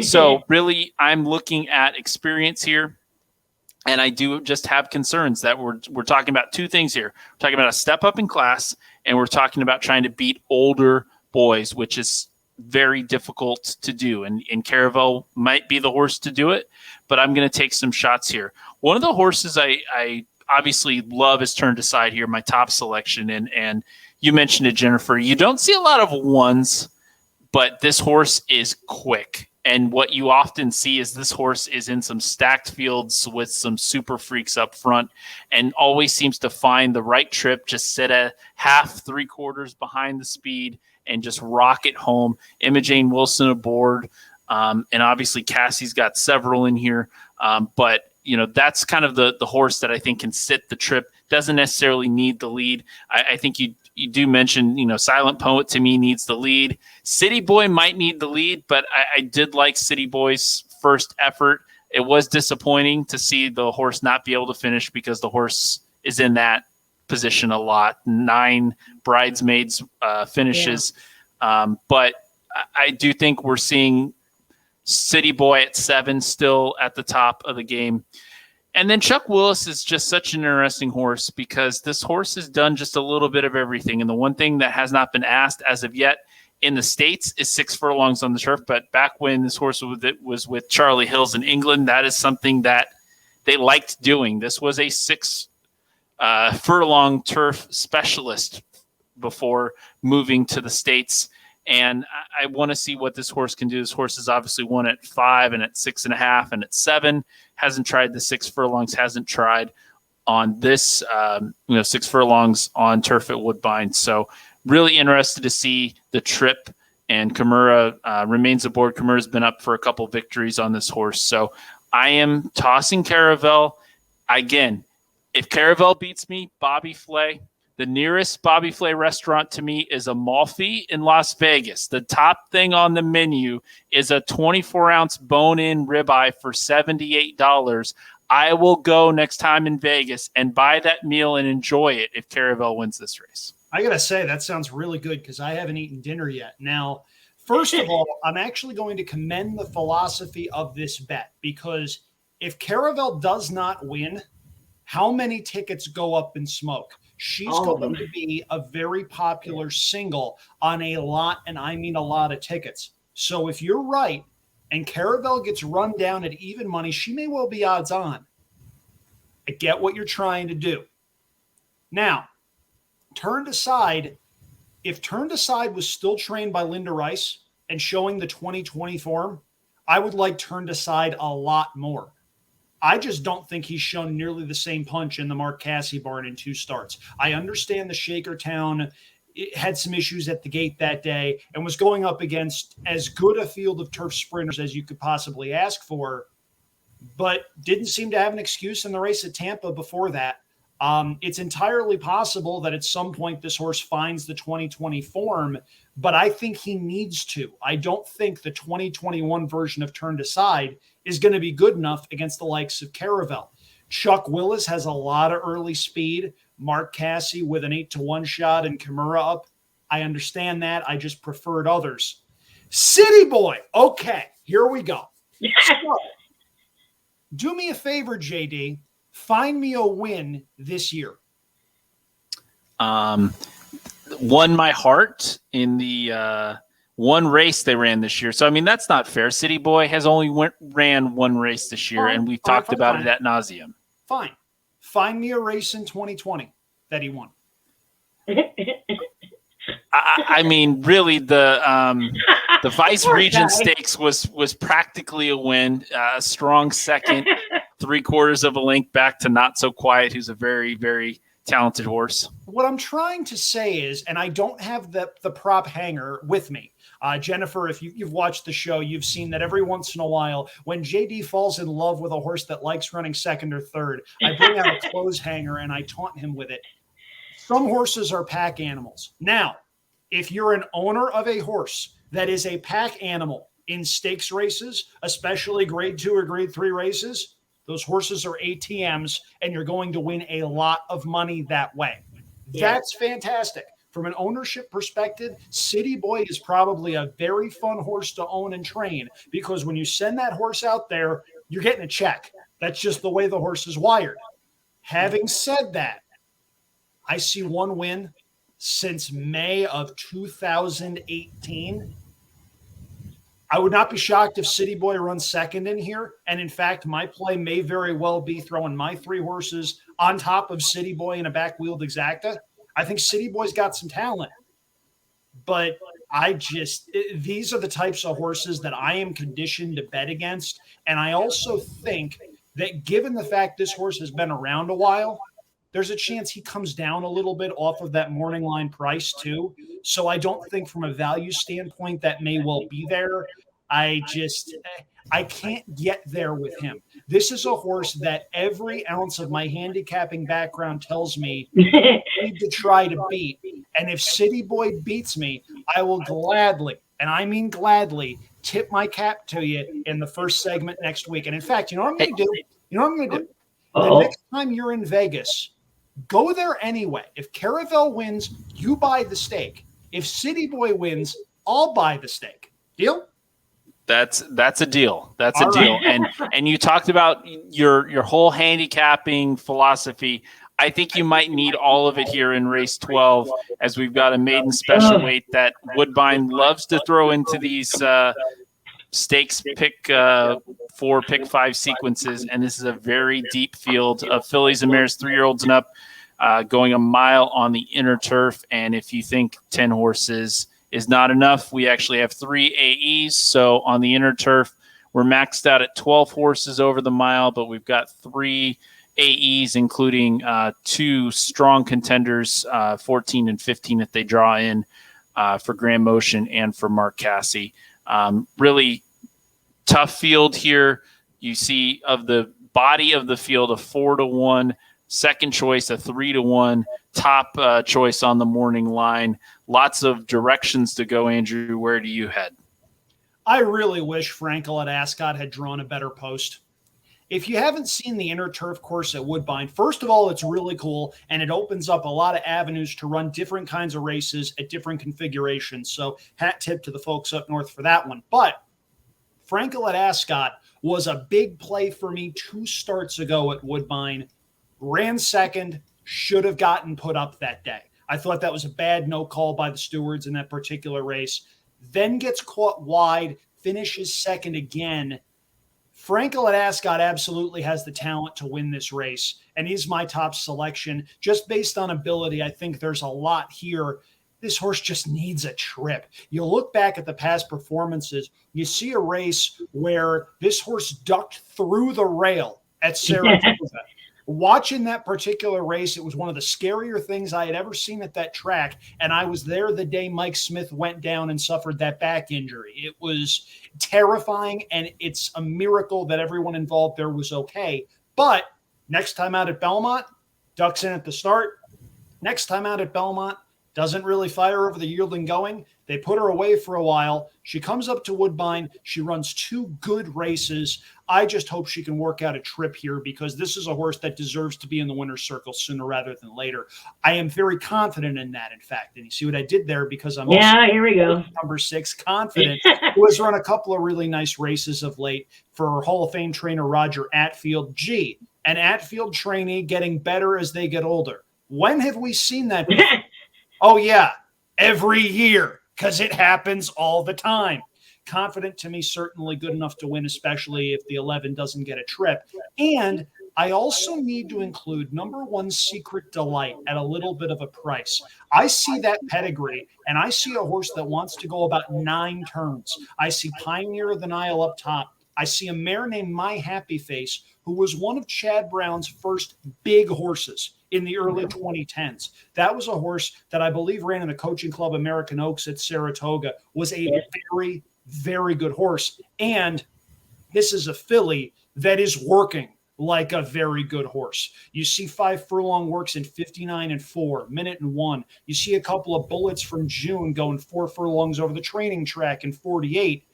So really, I'm looking at experience here, and I do just have concerns that we're talking about two things here. We're talking about a step up in class, and we're talking about trying to beat older boys, which is very difficult to do. And Caravel might be the horse to do it, but I'm going to take some shots here. One of the horses I obviously love is Turned Aside here, my top selection. And you mentioned it, Jennifer. You don't see a lot of ones, but this horse is quick. And what you often see is this horse is in some stacked fields with some super freaks up front and always seems to find the right trip, just sit a half, 3/4 behind the speed and just rock it home. Imogen Wilson aboard. And obviously Cassie's got several in here. But, that's kind of the horse that I think can sit the trip, doesn't necessarily need the lead. I think you do mention, Silent Poet to me needs the lead. City Boy might need the lead, but I did like City Boy's first effort. It was disappointing to see the horse not be able to finish because the horse is in that position a lot. 9 bridesmaids finishes. Yeah. But I do think we're seeing City Boy at 7 still at the top of the game. And then Chuck Willis is just such an interesting horse because this horse has done just a little bit of everything. And the one thing that has not been asked as of yet in the States is 6 furlongs on the turf. But back when this horse was with Charlie Hills in England, that is something that they liked doing. This was a 6 furlong turf specialist before moving to the States. And I want to see what this horse can do. This horse has obviously won at 5 and at 6.5 and at 7. Hasn't tried the 6 furlongs. Hasn't tried on this, 6 furlongs on turf at Woodbine. So really interested to see the trip. And Kimura remains aboard. Kimura's been up for a couple victories on this horse. So I am tossing Caravel. Again, if Caravel beats me, Bobby Flay. The nearest Bobby Flay restaurant to me is Amalfi in Las Vegas. The top thing on the menu is a 24-ounce bone-in ribeye for $78. I will go next time in Vegas and buy that meal and enjoy it if Caravel wins this race. I got to say, that sounds really good because I haven't eaten dinner yet. Now, first of all, I'm actually going to commend the philosophy of this bet because if Caravel does not win, how many tickets go up in smoke? She's going to be a very popular single on a lot, and I mean a lot of tickets. So if you're right and Caravel gets run down at even money, she may well be odds on. I get what you're trying to do. Now, Turned Aside, if Turned Aside was still trained by Linda Rice and showing the 2020 form, I would like Turned Aside a lot more. I just don't think he's shown nearly the same punch in the Mark Casse barn in 2 starts. I understand the Shakertown had some issues at the gate that day and was going up against as good a field of turf sprinters as you could possibly ask for, but didn't seem to have an excuse in the race at Tampa before that. It's entirely possible that at some point this horse finds the 2020 form, but I think he needs to. I don't think the 2021 version of Turned Aside is going to be good enough against the likes of Caravel. Chuck Willis has a lot of early speed. Mark Casse with an 8-1 shot and Kimura up. I understand that. I just preferred others. City Boy. Okay, here we go. So, do me a favor, JD. Find me a win this year. Won my heart in the one race they ran this year. So, I mean, that's not fair. City Boy has only ran one race this year, and we've talked about it ad nauseum. Fine. Find me a race in 2020 that he won. I mean, really, the Vice Regent Stakes was practically a win. A strong second, 3/4 of a length back to Not So Quiet, who's a very, very talented horse. What I'm trying to say is, and I don't have the prop hanger with me. Jennifer, if you've watched the show, you've seen that every once in a while, when JD falls in love with a horse that likes running second or third, I bring out a clothes hanger and I taunt him with it. Some horses are pack animals. Now, if you're an owner of a horse that is a pack animal in stakes races, especially grade 2 or grade 3 races, those horses are ATMs and you're going to win a lot of money that way. Yeah. That's fantastic. From an ownership perspective, City Boy is probably a very fun horse to own and train because when you send that horse out there, you're getting a check. That's just the way the horse is wired. Having said that, I see one win since May of 2018. I would not be shocked if City Boy runs second in here. And in fact, my play may very well be throwing my 3 horses on top of City Boy in a back-wheeled exacta. I think City Boy's got some talent, but these are the types of horses that I am conditioned to bet against. And I also think that given the fact this horse has been around a while, there's a chance he comes down a little bit off of that morning line price too. So I don't think from a value standpoint that may well be there. I can't get there with him. This is a horse that every ounce of my handicapping background tells me I need to try to beat. And if City Boy beats me, I will gladly, and I mean gladly, tip my cap to you in the first segment next week. And in fact, you know what I'm going to do? The next time you're in Vegas, go there anyway. If Caravel wins, you buy the stake. If City Boy wins, I'll buy the stake. Deal? That's a deal. That's a deal. And you talked about your whole handicapping philosophy. I think you might need all of it here in race 12, as we've got a maiden special weight that Woodbine loves to throw into these stakes pick 4, pick 5 sequences. And this is a very deep field of fillies and mares, 3-year-olds and up, going a mile on the inner turf. And if you think 10 horses is not enough, we actually have 3 AEs. So on the inner turf, we're maxed out at 12 horses over the mile, but we've got 3 AEs, including 2 strong contenders, 14 and 15 if they draw in for Grand Motion and for Mark Casse. Really tough field here. You see of the body of the field, a 4-1, second choice, a 3-1, top choice on the morning line. Lots of directions to go, Andrew. Where do you head? I really wish Frankel at Ascot had drawn a better post. If you haven't seen the inner turf course at Woodbine, first of all, it's really cool, and it opens up a lot of avenues to run different kinds of races at different configurations. So hat tip to the folks up north for that one. But Frankel at Ascot was a big play for me 2 starts ago at Woodbine. Ran second, should have gotten put up that day. I thought that was a bad no call by the stewards in that particular race. Then gets caught wide, finishes second again. Frankel at Ascot absolutely has the talent to win this race, and he's my top selection. Just based on ability, I think there's a lot here. This horse just needs a trip. You look back at the past performances, you see a race where this horse ducked through the rail at Saratoga. Watching that particular race, it was one of the scarier things I had ever seen at that track. And I was there the day Mike Smith went down and suffered that back injury. It was terrifying, and it's a miracle that everyone involved there was okay. But next time out at Belmont, ducks in at the start. Next time out at Belmont, doesn't really fire over the yield and going. They put her away for a while. She comes up to Woodbine. She runs 2 good races. I just hope she can work out a trip here, because this is a horse that deserves to be in the winner's circle sooner rather than later. I am very confident in that, in fact. And you see what I did there, because I'm also here we go. Number 6, Confident, who has run a couple of really nice races of late for Hall of Fame trainer Roger Atfield. Gee, an Atfield trainee getting better as they get older. When have we seen that before? Oh, yeah, every year, because it happens all the time. Confident to me, certainly good enough to win, especially if the 11 doesn't get a trip. And I also need to include number 1, Secret Delight, at a little bit of a price. I see that pedigree, and I see a horse that wants to go about 9 turns. I see Pioneer of the Nile up top. I see a mare named My Happy Face, who was one of Chad Brown's first big horses in the early 2010s. That was a horse that I believe ran in the coaching club American Oaks at Saratoga, was a very, very good horse. And this is a filly that is working like a very good horse. You see 5 furlong works in 59 and 4, minute and 1. You see a couple of bullets from June going 4 furlongs over the training track in 48.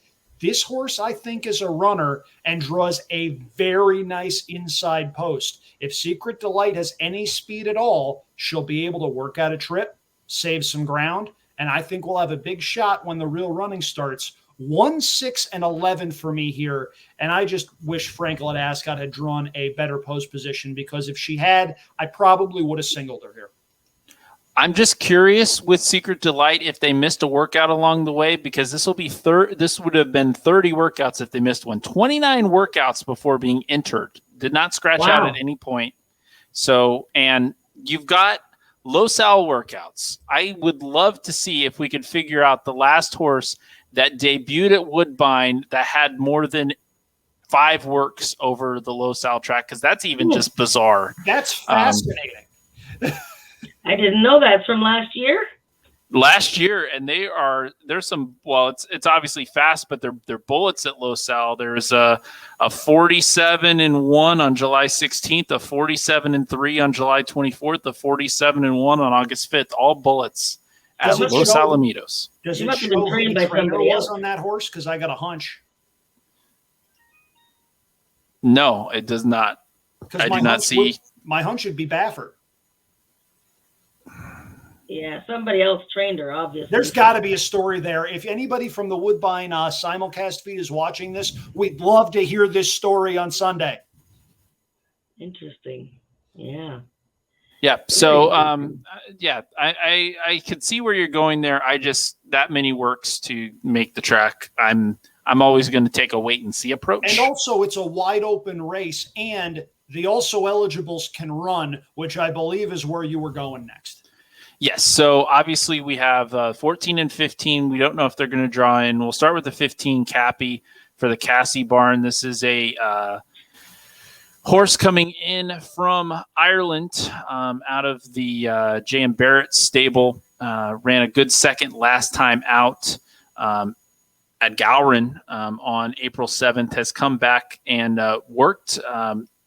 This horse, I think, is a runner and draws a very nice inside post. If Secret Delight has any speed at all, she'll be able to work out a trip, save some ground, and I think we'll have a big shot when the real running starts. 1, 6, and 11 for me here, and I just wish Franklin Ascot had drawn a better post position, because if she had, I probably would have singled her here. I'm just curious with Secret Delight if they missed a workout along the way, because this will be this would have been 30 workouts if they missed one. 29 workouts before being entered. Did not scratch out at any point. So, and you've got low-sal workouts. I would love to see if we could figure out the last horse that debuted at Woodbine that had more than 5 works over the low-sal track, because that's even just bizarre. That's fascinating. I didn't know that from last year. Last year, and there's some. Well, it's obviously fast, but they're bullets at low sal. There's a 47-1 on July 16th, a 47-3 on July 24th, a 47-1 on August 5th. All bullets at Los Alamitos. Does it show who the trainer was on that horse? Because I got a hunch. No, it does not. I do not see. My hunch would be Baffert. Yeah, somebody else trained her, obviously. There's got to be a story there. If anybody from the Woodbine simulcast feed is watching this, we'd love to hear this story on Sunday. Interesting. Yeah. Yeah. So, I could see where you're going there. I just, that many works to make the track. I'm always going to take a wait and see approach. And also, it's a wide open race, and the also eligibles can run, which I believe is where you were going next. Yes. So obviously we have 14 and 15. We don't know if they're going to draw in. We'll start with the 15 Cappy for the Cassie Barn. This is a horse coming in from Ireland out of the J.M. Barrett stable. Ran a good second last time out at Gowran on April 7th. Has come back and worked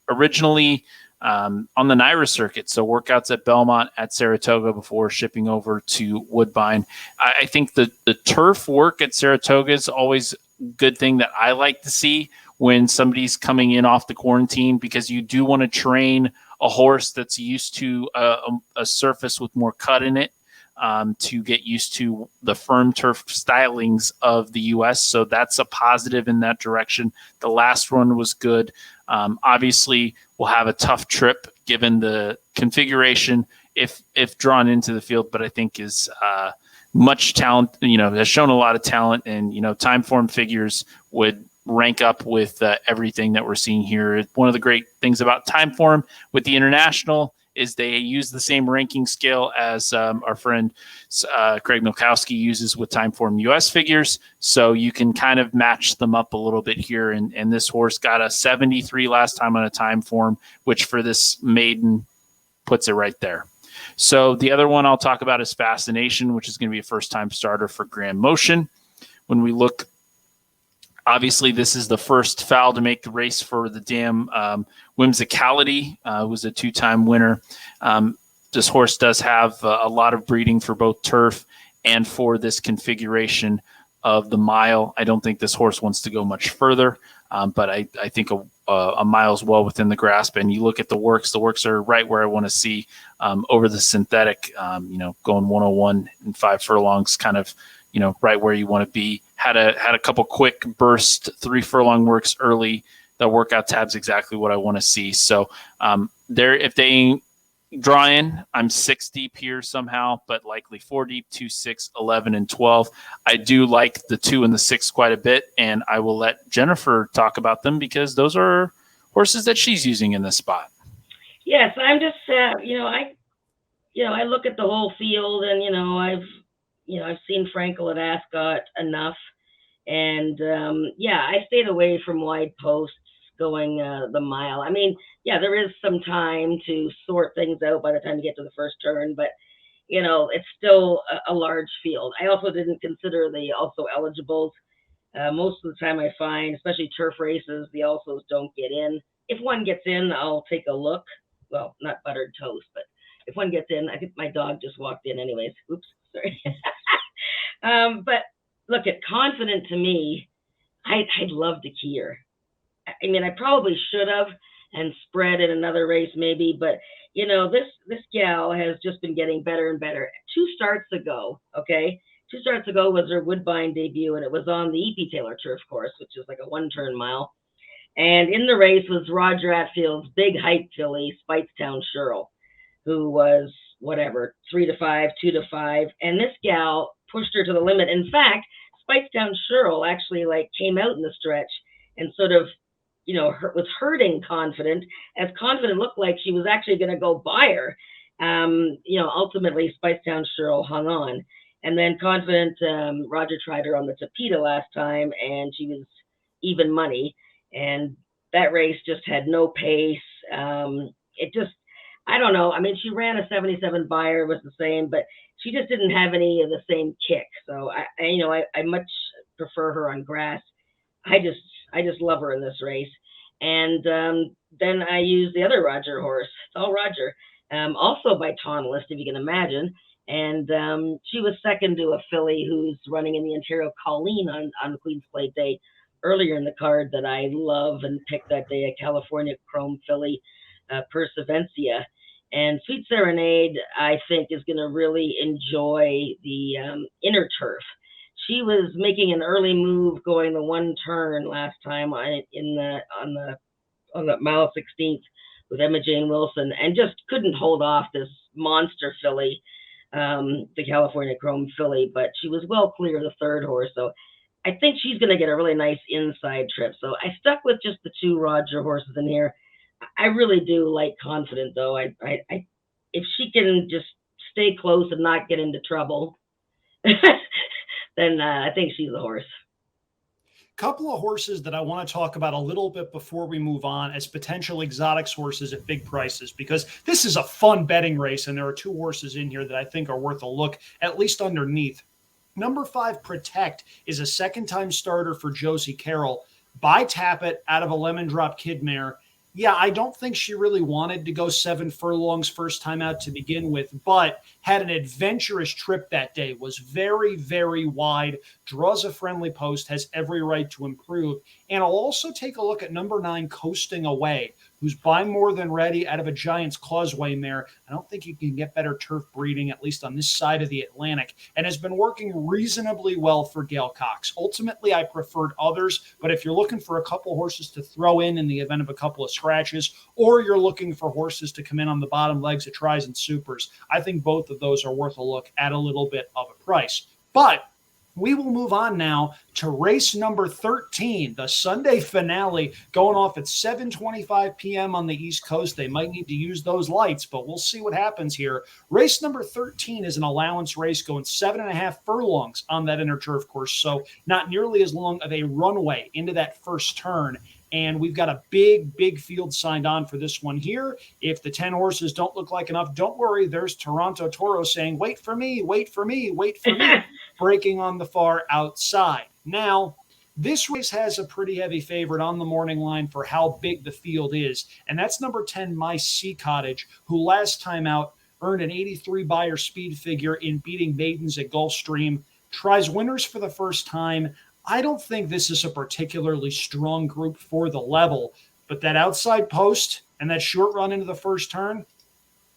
originally on the NYRA circuit. So workouts at Belmont, at Saratoga before shipping over to Woodbine. I think the turf work at Saratoga is always a good thing that I like to see when somebody's coming in off the quarantine, because you do want to train a horse that's used to a surface with more cut in it to get used to the firm turf stylings of the U.S. So that's a positive in that direction. The last one was good. Obviously, we'll have a tough trip given the configuration if drawn into the field, but I think is much talent, has shown a lot of talent, and, time form figures would rank up with everything that we're seeing here. One of the great things about time form with the International is they use the same ranking scale as our friend Craig Milkowski uses with Timeform US figures. So you can kind of match them up a little bit here. And this horse got a 73 last time on a Timeform, which for this maiden puts it right there. So the other one I'll talk about is Fascination, which is going to be a first-time starter for Grand Motion. When we look, obviously this is the first foal to make the race for the dam. Whimsicality was a two-time winner. This horse does have a lot of breeding for both turf and for this configuration of the mile. I don't think this horse wants to go much further, but I think a mile is well within the grasp. And you look at the works are right where I want to see over the synthetic, going 101 and 5 furlongs, kind of, right where you want to be. Had a couple quick burst 3 furlong works early. The workout tab's exactly what I want to see. So if they draw in, I'm 6 deep here somehow, but likely 4 deep, 2, 6, 11, and 12. I do like the 2 and the 6 quite a bit, and I will let Jennifer talk about them because those are horses that she's using in this spot. Yes, I'm just, I look at the whole field, and I've seen Frankel at Ascot enough, and I stayed away from wide posts going the mile. I mean, there is some time to sort things out by the time you get to the first turn, but it's still a large field. I also didn't consider the also eligibles. Most of the time I find, especially turf races, the alsos don't get in. If one gets in, I'll take a look. Well, not buttered toast, but if one gets in, I think my dog just walked in anyways. Oops, sorry. But look, at Confident to me, I'd love to key her. I mean, I probably should have and spread in another race maybe, but this gal has just been getting better and better. 2 starts ago was her Woodbine debut, and it was on the E.P. Taylor turf course, which is like a 1-turn mile. And in the race was Roger Atfield's big hype filly, Spitestown Shirl, who was 3 to 5, 2 to 5, and this gal pushed her to the limit. In fact, Spitestown Shirl actually came out in the stretch and sort of was hurting Confident, as Confident looked like she was actually going to go by her. Ultimately Spitestown Shirl hung on, and then Confident, Roger tried her on the Tapeta last time, and she was even money, and that race just had no pace. I don't know. I mean, she ran a 77 buyer, was the same, but she just didn't have any of the same kick. So I much prefer her on grass. I just love her in this race. And then I use the other Roger horse. It's all Roger. Also by Tonalist, if you can imagine. And she was second to a filly who's running in the Ontario Colleen on Queen's Plate Day earlier in the card that I love and picked that day, a California Chrome filly, Persevencia. And Sweet Serenade, I think, is going to really enjoy the inner turf. She was making an early move going the 1 turn last time on the mile 16th with Emma Jane Wilson, and just couldn't hold off this monster filly, the California Chrome filly, but she was well clear of the 3rd horse. So I think she's going to get a really nice inside trip. So I stuck with just the 2 Roger horses in here. I really do like Confident, though. I if she can just stay close and not get into trouble, then I think she's the horse. Couple of horses that I want to talk about a little bit before we move on as potential exotics horses at big prices, because this is a fun betting race, and there are 2 horses in here that I think are worth a look, at least underneath. Number 5, Protect, is a second-time starter for Josie Carroll. By Tappet out of a Lemon Drop Kid mare. Yeah, I don't think she really wanted to go 7 furlongs first time out to begin with, but had an adventurous trip that day, was very, very wide, draws a friendly post, has every right to improve. And I'll also take a look at number 9, Coasting Away, who's by More Than Ready out of a Giant's Causeway mare. I don't think you can get better turf breeding, at least on this side of the Atlantic, and has been working reasonably well for Gail Cox. Ultimately, I preferred others, but if you're looking for a couple horses to throw in the event of a couple of scratches, or you're looking for horses to come in on the bottom legs at tries and supers, I think both of those are worth a look at a little bit of a price. But We will move on now to race number 13, the Sunday finale, going off at 7:25 p.m. on the East Coast. They might need to use those lights, but we'll see what happens here. Race number 13 is an allowance race going 7.5 furlongs on that inner turf course, so not nearly as long of a runway into that first turn. And we've got a big field signed on for this one here. If the 10 horses don't look like enough, don't worry. There's Toronto Toro saying, wait for me, wait for me, wait for me, breaking on the far outside. Now, this race has a pretty heavy favorite on the morning line for how big the field is. And that's number 10, My Sea Cottage, who last time out earned an 83 Beyer speed figure in beating maidens at Gulfstream. Tries winners for the first time. I don't think this is a particularly strong group for the level, but that outside post and that short run into the first turn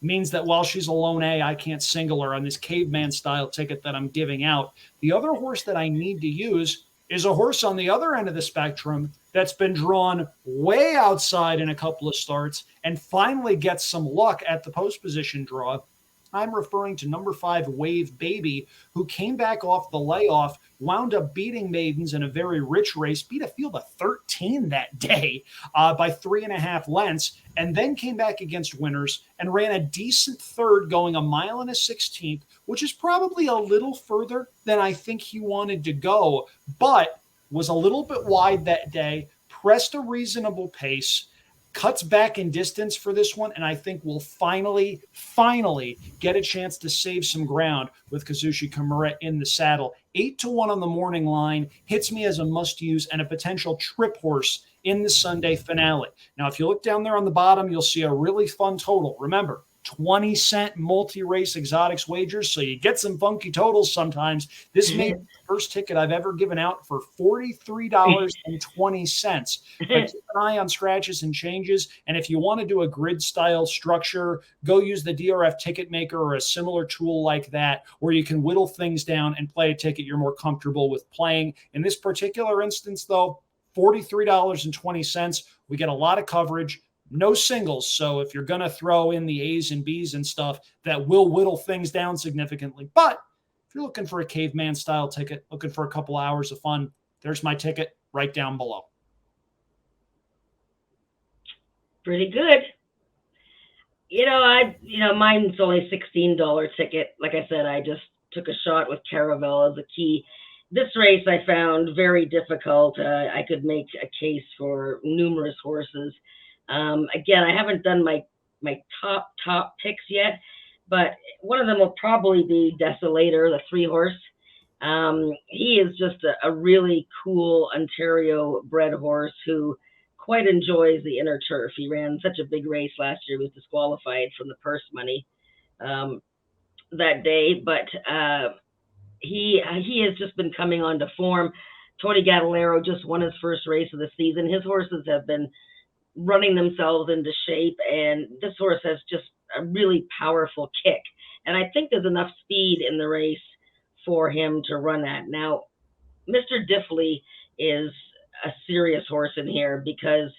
means that while she's a lone A, I can't single her on this caveman style ticket that I'm giving out. The other horse that I need to use is a horse on the other end of the spectrum that's been drawn way outside in a couple of starts and finally gets some luck at the post position draw. I'm referring to number 5, Wave Baby, who came back off the layoff, wound up beating maidens in a very rich race, beat a field of 13 that day by 3.5 lengths, and then came back against winners and ran a decent third going 1 1/16 miles, which is probably a little further than I think he wanted to go, but was a little bit wide that day, pressed a reasonable pace, cuts back in distance for this one, and I think we'll finally get a chance to save some ground with Kazushi Kimura in the saddle. 8-1 on the morning line hits me as a must-use and a potential trip horse in the Sunday finale. Now, if you look down there on the bottom, you'll see a really fun total. Remember, 20-cent multi-race exotics wagers, so you get some funky totals sometimes. This may be the first ticket I've ever given out for $43.20. But keep an eye on scratches and changes, and if you want to do a grid-style structure, go use the DRF ticket maker or a similar tool like that, where you can whittle things down and play a ticket you're more comfortable with playing. In this particular instance, though, $43.20. We get a lot of coverage. No singles, so if you're going to throw in the A's and B's and stuff, that will whittle things down significantly. But if you're looking for a caveman-style ticket, looking for a couple hours of fun, there's my ticket right down below. Pretty good. Mine's only $16 ticket. Like I said, I just took a shot with Caravel as a key. This race I found very difficult. I could make a case for numerous horses. Again, I haven't done my top picks yet, but one of them will probably be Desolator, the 3-horse. He is just a really cool Ontario bred horse who quite enjoys the inner turf. He ran such a big race last year, he was disqualified from the purse money that day, but he has just been coming on to form. Tony Gallardo just won his first race of the season. His horses have been running themselves into shape, and this horse has just a really powerful kick, and I think there's enough speed in the race for him to run at. Now, Mr. Diffley is a serious horse in here, because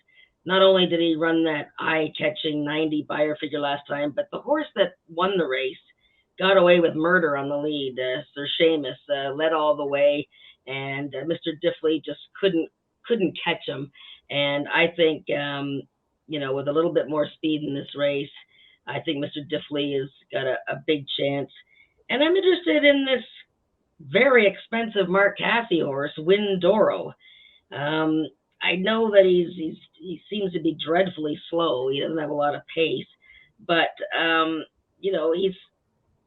not only did he run that eye-catching 90 Beyer figure last time, but the horse that won the race got away with murder on the lead. Sir Seamus led all the way, and Mr. Diffley just couldn't catch him. And I think, with a little bit more speed in this race, I think Mr. Diffley has got a big chance. And I'm interested in this very expensive Mark Casse horse, Windoro. I know that he seems to be dreadfully slow. He doesn't have a lot of pace, but he's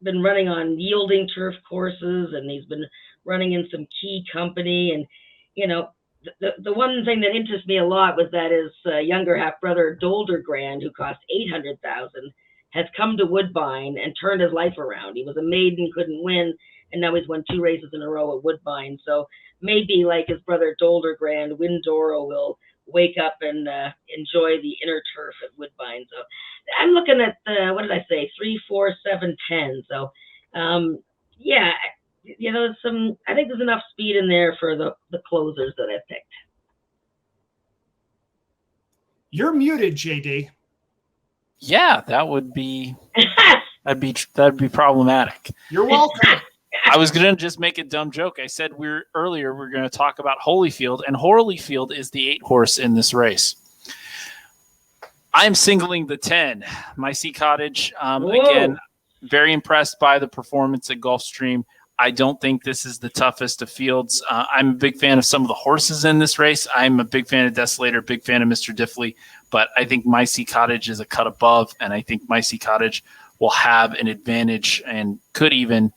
been running on yielding turf courses, and he's been running in some key company. And the one thing that interests me a lot was that his younger half brother Doldergrand, who cost $800,000, has come to Woodbine and turned his life around. He was a maiden, couldn't win, and now he's won 2 races in a row at Woodbine. So maybe, like his brother Doldergrand, Windoro will wake up and enjoy the inner turf at Woodbine. So I'm looking at what did I say, 3, 4, 7, 10. So yeah. I think there's enough speed in there for the closers that I picked. You're muted, JD. Yeah, that would be that'd be problematic. You're welcome. I was going to just make a dumb joke. I said we're going to talk about Holyfield, and Holyfield is the 8 horse in this race. I'm singling the 10, Mysie Cottage. Again, very impressed by the performance at Gulfstream. I don't think this is the toughest of fields. I'm a big fan of some of the horses in this race. I'm a big fan of Desolator, big fan of Mr. Diffley, but I think Mysie Cottage is a cut above, and I think Mysie Cottage will have an advantage and could even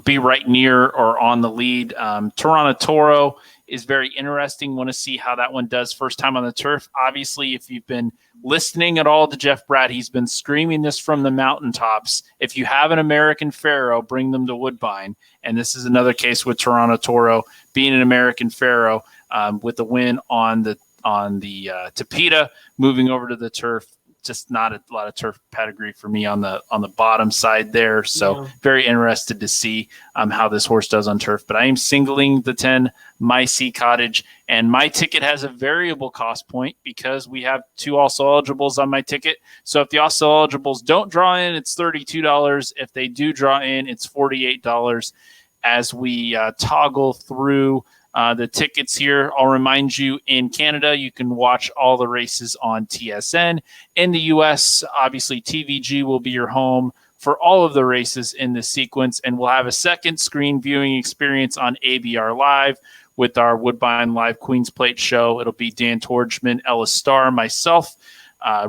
be right near or on the lead. Toronto Toro is very interesting. Want to see how that one does first time on the turf. Obviously, if you've been listening at all to Jeff Bratt, he's been screaming this from the mountaintops. If you have an American Pharaoh, bring them to Woodbine. And this is another case with Toronto Toro being an American Pharaoh with the win on the Tapeta, moving over to the turf. Just not a lot of turf pedigree for me on the bottom side there. So very interested to see how this horse does on turf. But I am singling the 10 Mysie Cottage, and my ticket has a variable cost point because we have 2 also eligibles on my ticket. So if the also eligibles don't draw in, it's $32. If they do draw in, it's $48 as we toggle through the tickets here. I'll remind you, in Canada, you can watch all the races on TSN. In the US, obviously, TVG will be your home for all of the races in this sequence, and we'll have a second screen viewing experience on ABR Live with our Woodbine Live Queen's Plate show. It'll be Dan Torgman, Ellis Starr, myself,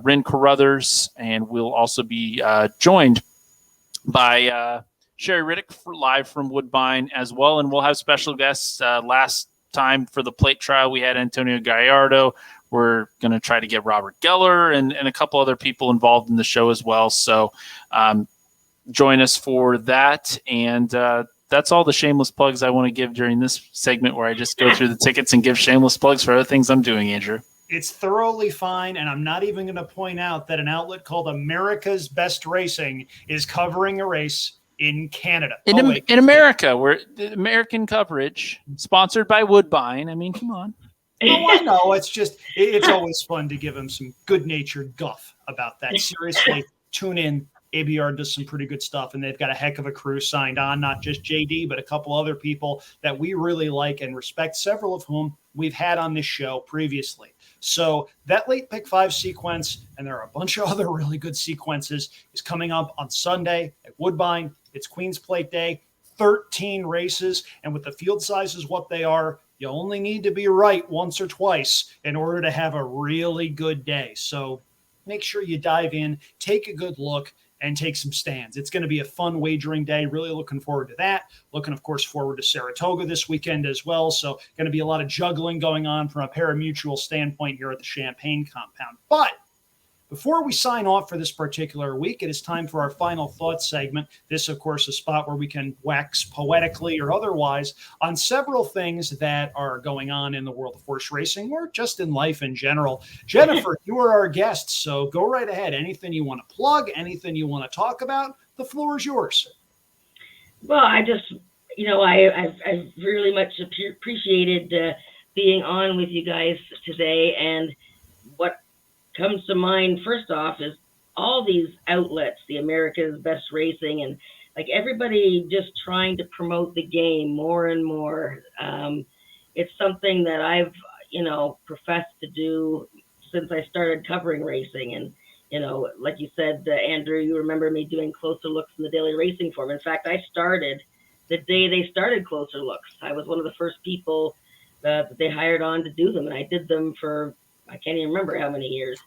Rin Carruthers, and we'll also be joined by Sherry Riddick live from Woodbine as well. And we'll have special guests. Last time for the plate trial, we had Antonio Gallardo. We're going to try to get Robert Geller and a couple other people involved in the show as well. So join us for that. And that's all the shameless plugs I want to give during this segment where I just go through the tickets and give shameless plugs for other things I'm doing, Andrew. It's thoroughly fine, and I'm not even going to point out that an outlet called America's Best Racing is covering a race in Canada. In America, where the American coverage, sponsored by Woodbine. I mean, come on. Oh, I know. It's just, it's always fun to give them some good-natured guff about that. Seriously, tune in. ABR does some pretty good stuff, and they've got a heck of a crew signed on, not just JD, but a couple other people that we really like and respect, several of whom we've had on this show previously. So that late pick 5 sequence, and there are a bunch of other really good sequences, is coming up on Sunday at Woodbine. It's Queen's Plate Day, 13 races, and with the field sizes what they are, you only need to be right once or twice in order to have a really good day. So make sure you dive in, take a good look, and take some stands. It's going to be a fun wagering day. Really looking forward to that. Looking, of course, forward to Saratoga this weekend as well. So going to be a lot of juggling going on from a pari-mutuel standpoint here at the Champaign compound. But before we sign off for this particular week, it is time for our final thoughts segment. This, of course, is a spot where we can wax poetically or otherwise on several things that are going on in the world of horse racing or just in life in general. Jennifer, you are our guest, so go right ahead. Anything you want to plug, anything you want to talk about, the floor is yours. Well, I just, I've really much appreciated being on with you guys today, and what comes to mind first off is all these outlets, the America's Best Racing, and like everybody just trying to promote the game more and more. It's something that I've, professed to do since I started covering racing. And, like you said, Andrew, you remember me doing closer looks in the Daily Racing Form. In fact, I started the day they started Closer Looks. I was one of the first people that they hired on to do them, and I did them for I can't even remember how many years.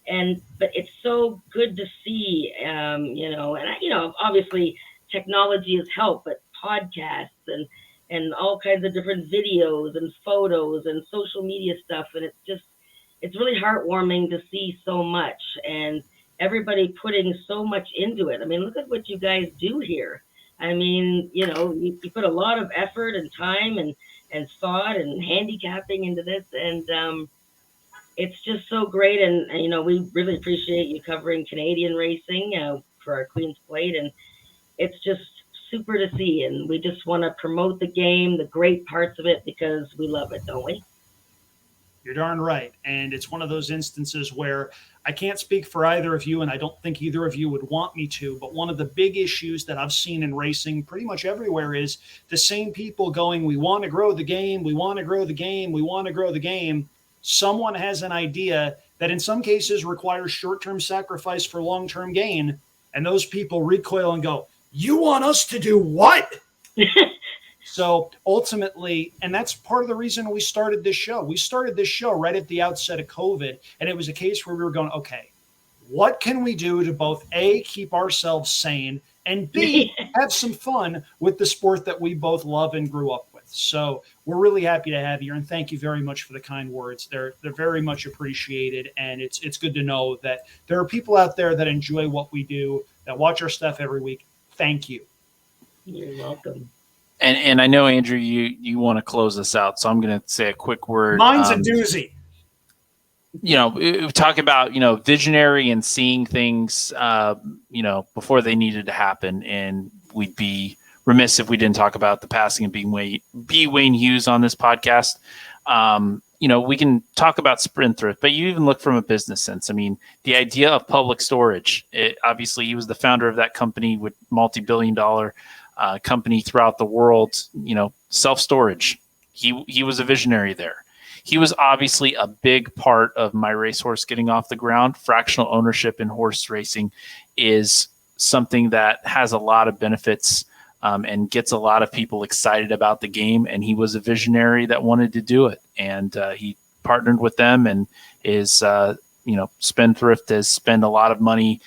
But it's so good to see, obviously technology has helped, but podcasts and all kinds of different videos and photos and social media stuff. And it's really heartwarming to see so much and everybody putting so much into it. I mean, look at what you guys do here. I mean, you put a lot of effort and time and thought and handicapping into this. And, it's just so great, and we really appreciate you covering Canadian racing for our Queen's Plate, and it's just super to see, and we just want to promote the game, the great parts of it, because we love it, don't we? You're darn right. And it's one of those instances where I can't speak for either of you, and I don't think either of you would want me to, but one of the big issues that I've seen in racing pretty much everywhere is the same people going, we want to grow the game, we want to grow the game, we want to grow the game. Someone has an idea that in some cases requires short-term sacrifice for long-term gain, and those people recoil and go, you want us to do what? So ultimately, and that's part of the reason we started this show. We started this show right at the outset of COVID, and it was a case where we were going, okay, what can we do to both A, keep ourselves sane, and B, have some fun with the sport that we both love and grew up with. So we're really happy to have you, and thank you very much for the kind words. They're very much appreciated, and it's good to know that there are people out there that enjoy what we do, that watch our stuff every week. Thank you. You're welcome. And I know, Andrew, you want to close this out, so I'm going to say a quick word. Mine's a doozy. Talk about, visionary and seeing things, before they needed to happen. And we'd be remiss if we didn't talk about the passing of B. Wayne Hughes on this podcast. We can talk about Spendthrift, but you even look from a business sense. I mean, the idea of public storage, obviously he was the founder of that company with multi-billion-dollar company throughout the world, self-storage. He was a visionary there. He was obviously a big part of my racehorse getting off the ground. Fractional ownership in horse racing is something that has a lot of benefits and gets a lot of people excited about the game. And he was a visionary that wanted to do it. And he partnered with them, and is, Spendthrift has spent a lot of money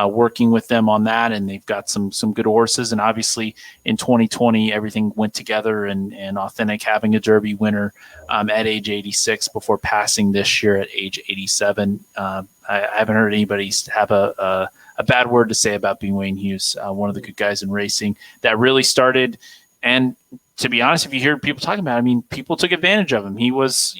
working with them on that, and they've got some good horses. And obviously in 2020, everything went together, and Authentic having a Derby winner at age 86 before passing this year at age 87. I haven't heard anybody have a bad word to say about B. Wayne Hughes, one of the good guys in racing that really started. And to be honest, if you hear people talking about it, people took advantage of him. He was,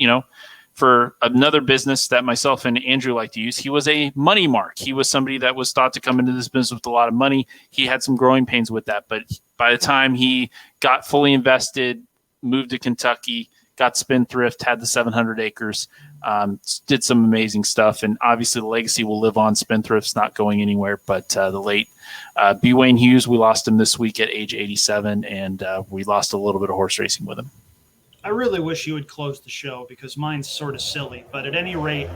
for another business that myself and Andrew like to use, he was a money mark. He was somebody that was thought to come into this business with a lot of money. He had some growing pains with that. But by the time he got fully invested, moved to Kentucky, got Spendthrift, had the 700 acres, did some amazing stuff. And obviously the legacy will live on. Spendthrift's not going anywhere. But the late B. Wayne Hughes, we lost him this week at age 87, and we lost a little bit of horse racing with him. I really wish you would close the show because mine's sort of silly. But at any rate,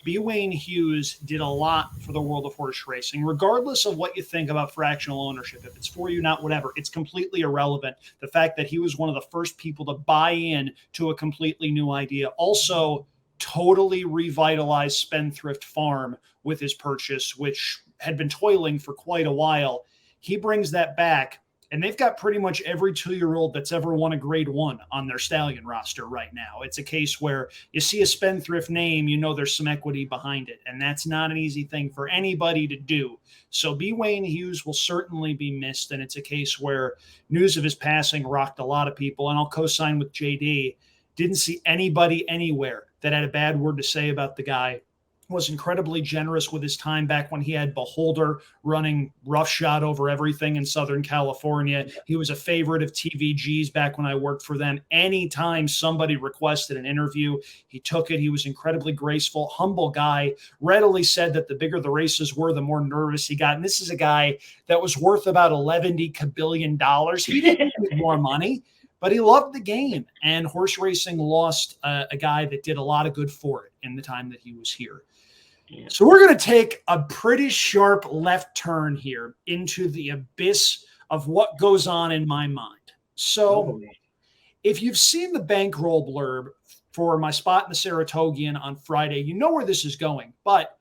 B. Wayne Hughes did a lot for the world of horse racing, regardless of what you think about fractional ownership. If it's for you, not whatever, it's completely irrelevant. The fact that he was one of the first people to buy in to a completely new idea also totally revitalized Spendthrift Farm with his purchase, which had been toiling for quite a while. He brings that back. And they've got pretty much every 2-year-old that's ever won a Grade One on their stallion roster right now. It's a case where you see a Spendthrift name, there's some equity behind it. And that's not an easy thing for anybody to do. So B. Wayne Hughes will certainly be missed. And it's a case where news of his passing rocked a lot of people. And I'll co-sign with JD. Didn't see anybody anywhere that had a bad word to say about the guy. Was incredibly generous with his time back when he had Beholder running roughshod over everything in Southern California. He was a favorite of TVG's back when I worked for them. Anytime somebody requested an interview, he took it. He was incredibly graceful, humble guy, readily said that the bigger the races were, the more nervous he got. And this is a guy that was worth about $11 billion. He didn't need more money, but he loved the game. And horse racing lost a guy that did a lot of good for it in the time that he was here. So we're going to take a pretty sharp left turn here into the abyss of what goes on in my mind. So if you've seen the bankroll blurb for my spot in the Saratogian on Friday, you know where this is going. But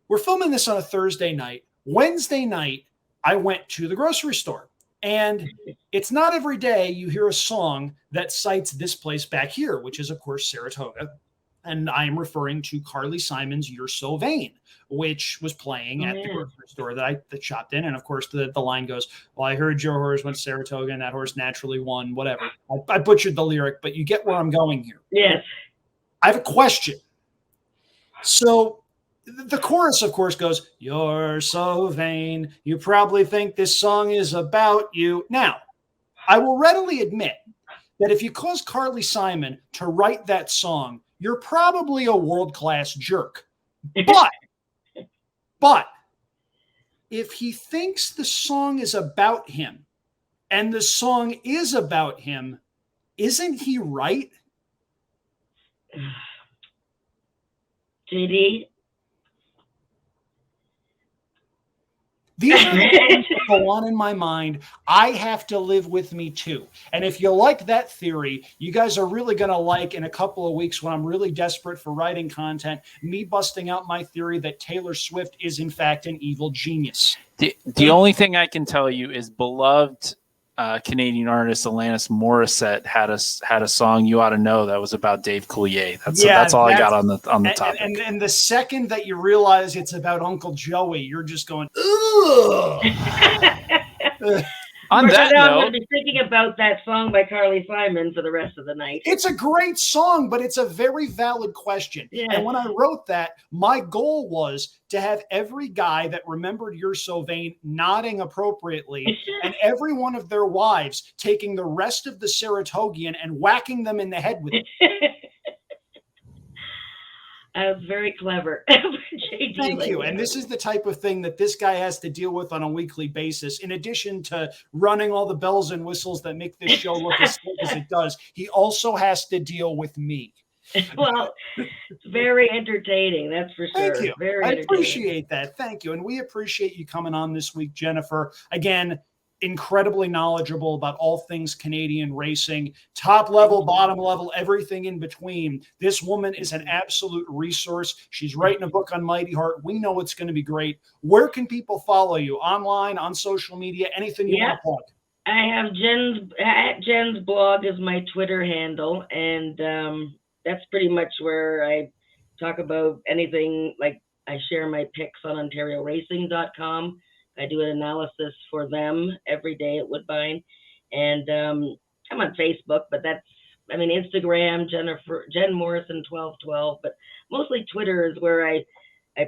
we're filming this on a Thursday night. Wednesday night, I went to the grocery store. And it's not every day you hear a song that cites this place back here, which is, of course, Saratoga. And I am referring to Carly Simon's You're So Vain, which was playing at the grocery store that I shopped in. And, of course, the line goes, well, I heard your horse went to Saratoga and that horse naturally won, whatever. I butchered the lyric, but you get where I'm going here. Yes. I have a question. So the chorus, of course, goes, you're so vain. You probably think this song is about you. Now, I will readily admit that if you cause Carly Simon to write that song, you're probably a world-class jerk. But if he thinks the song is about him and the song is about him, isn't he right? JD? These are the things that go on in my mind. I have to live with me too. And if you like that theory, you guys are really going to like in a couple of weeks when I'm really desperate for writing content, me busting out my theory that Taylor Swift is in fact an evil genius. The only thing I can tell you is beloved Canadian artist Alanis Morissette had a song "You Ought to Know" that was about Dave Coulier. That's all I got on the topic. And the second that you realize it's about Uncle Joey, you're just going, ugh. On that I'm note, going to be thinking about that song by Carly Simon for the rest of the night. It's a great song, but it's a very valid question. Yeah. And when I wrote that, my goal was to have every guy that remembered You're So Vain nodding appropriately and every one of their wives taking the rest of the Saratogian and whacking them in the head with it. That's very clever. JD, Thank you. And this is the type of thing that this guy has to deal with on a weekly basis. In addition to running all the bells and whistles that make this show look as slick as it does, he also has to deal with me. Well, it's very entertaining. That's for sure. Thank you. Very I appreciate that. Thank you. And we appreciate you coming on this week, Jennifer. Again, incredibly knowledgeable about all things Canadian racing, top level, bottom level, everything in between. This woman is an absolute resource. She's writing a book on Mighty Heart. We know it's going to be great. Where can people follow you? Online, on social media, anything you want to plug? I have Jen's blog is my Twitter handle, and that's pretty much where I talk about anything. Like I share my picks on OntarioRacing.com. I do an analysis for them every day at Woodbine, and I'm on Facebook, but Instagram, Jen Morrison 1212, but mostly Twitter is where I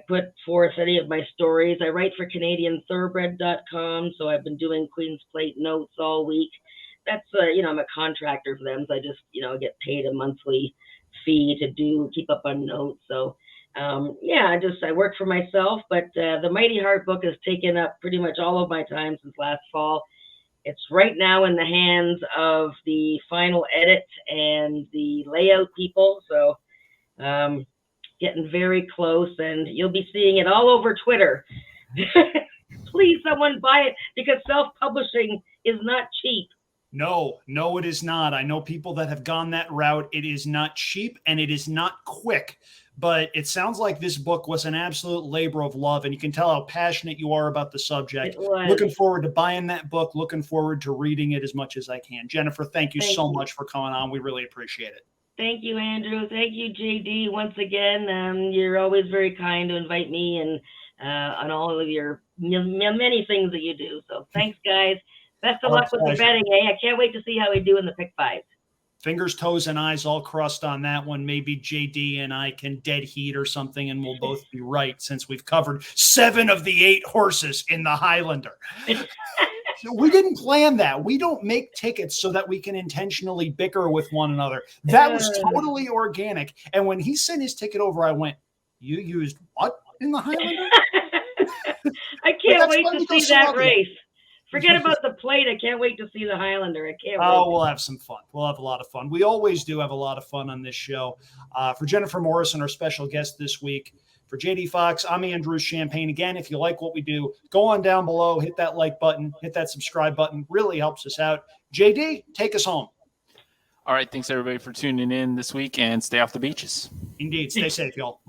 put forth any of my stories. I write for CanadianThoroughbred.com, so I've been doing Queen's Plate notes all week. That's I'm a contractor for them, so I just get paid a monthly fee to keep up on notes. So. I work for myself, but the Mighty Heart book has taken up pretty much all of my time since last fall. It's right now in the hands of the final edit and the layout people, so getting very close, and you'll be seeing it all over Twitter. Please, someone buy it, because self-publishing is not cheap. No, it is not. I know people that have gone that route. It is not cheap, and it is not quick. But it sounds like this book was an absolute labor of love, and you can tell how passionate you are about the subject. Looking forward to buying that book, looking forward to reading it as much as I can. Jennifer, thank you so much for coming on. We really appreciate it. Thank you, Andrew. Thank you, JD. Once again, you're always very kind to invite me and on all of your many things that you do. So thanks, guys. Best of luck with the betting, eh? I can't wait to see how we do in the pick five. Fingers, toes, and eyes all crossed on that one. Maybe JD and I can dead heat or something, and we'll both be right, since we've covered 7 of the 8 horses in the Highlander. We didn't plan that. We don't make tickets so that we can intentionally bicker with one another. That was totally organic. And when he sent his ticket over, I went, "You used what in the Highlander?" I can't wait to see that race. Forget about the plate. I can't wait to see the Highlander. I can't wait. Oh, we'll have some fun. We'll have a lot of fun. We always do have a lot of fun on this show. For Jennifer Morrison, our special guest this week, for JD Fox, I'm Andrew Champagne. Again, if you like what we do, go on down below, hit that like button, hit that subscribe button. Really helps us out. JD, take us home. All right. Thanks, everybody, for tuning in this week, and stay off the beaches. Indeed. Stay safe, y'all.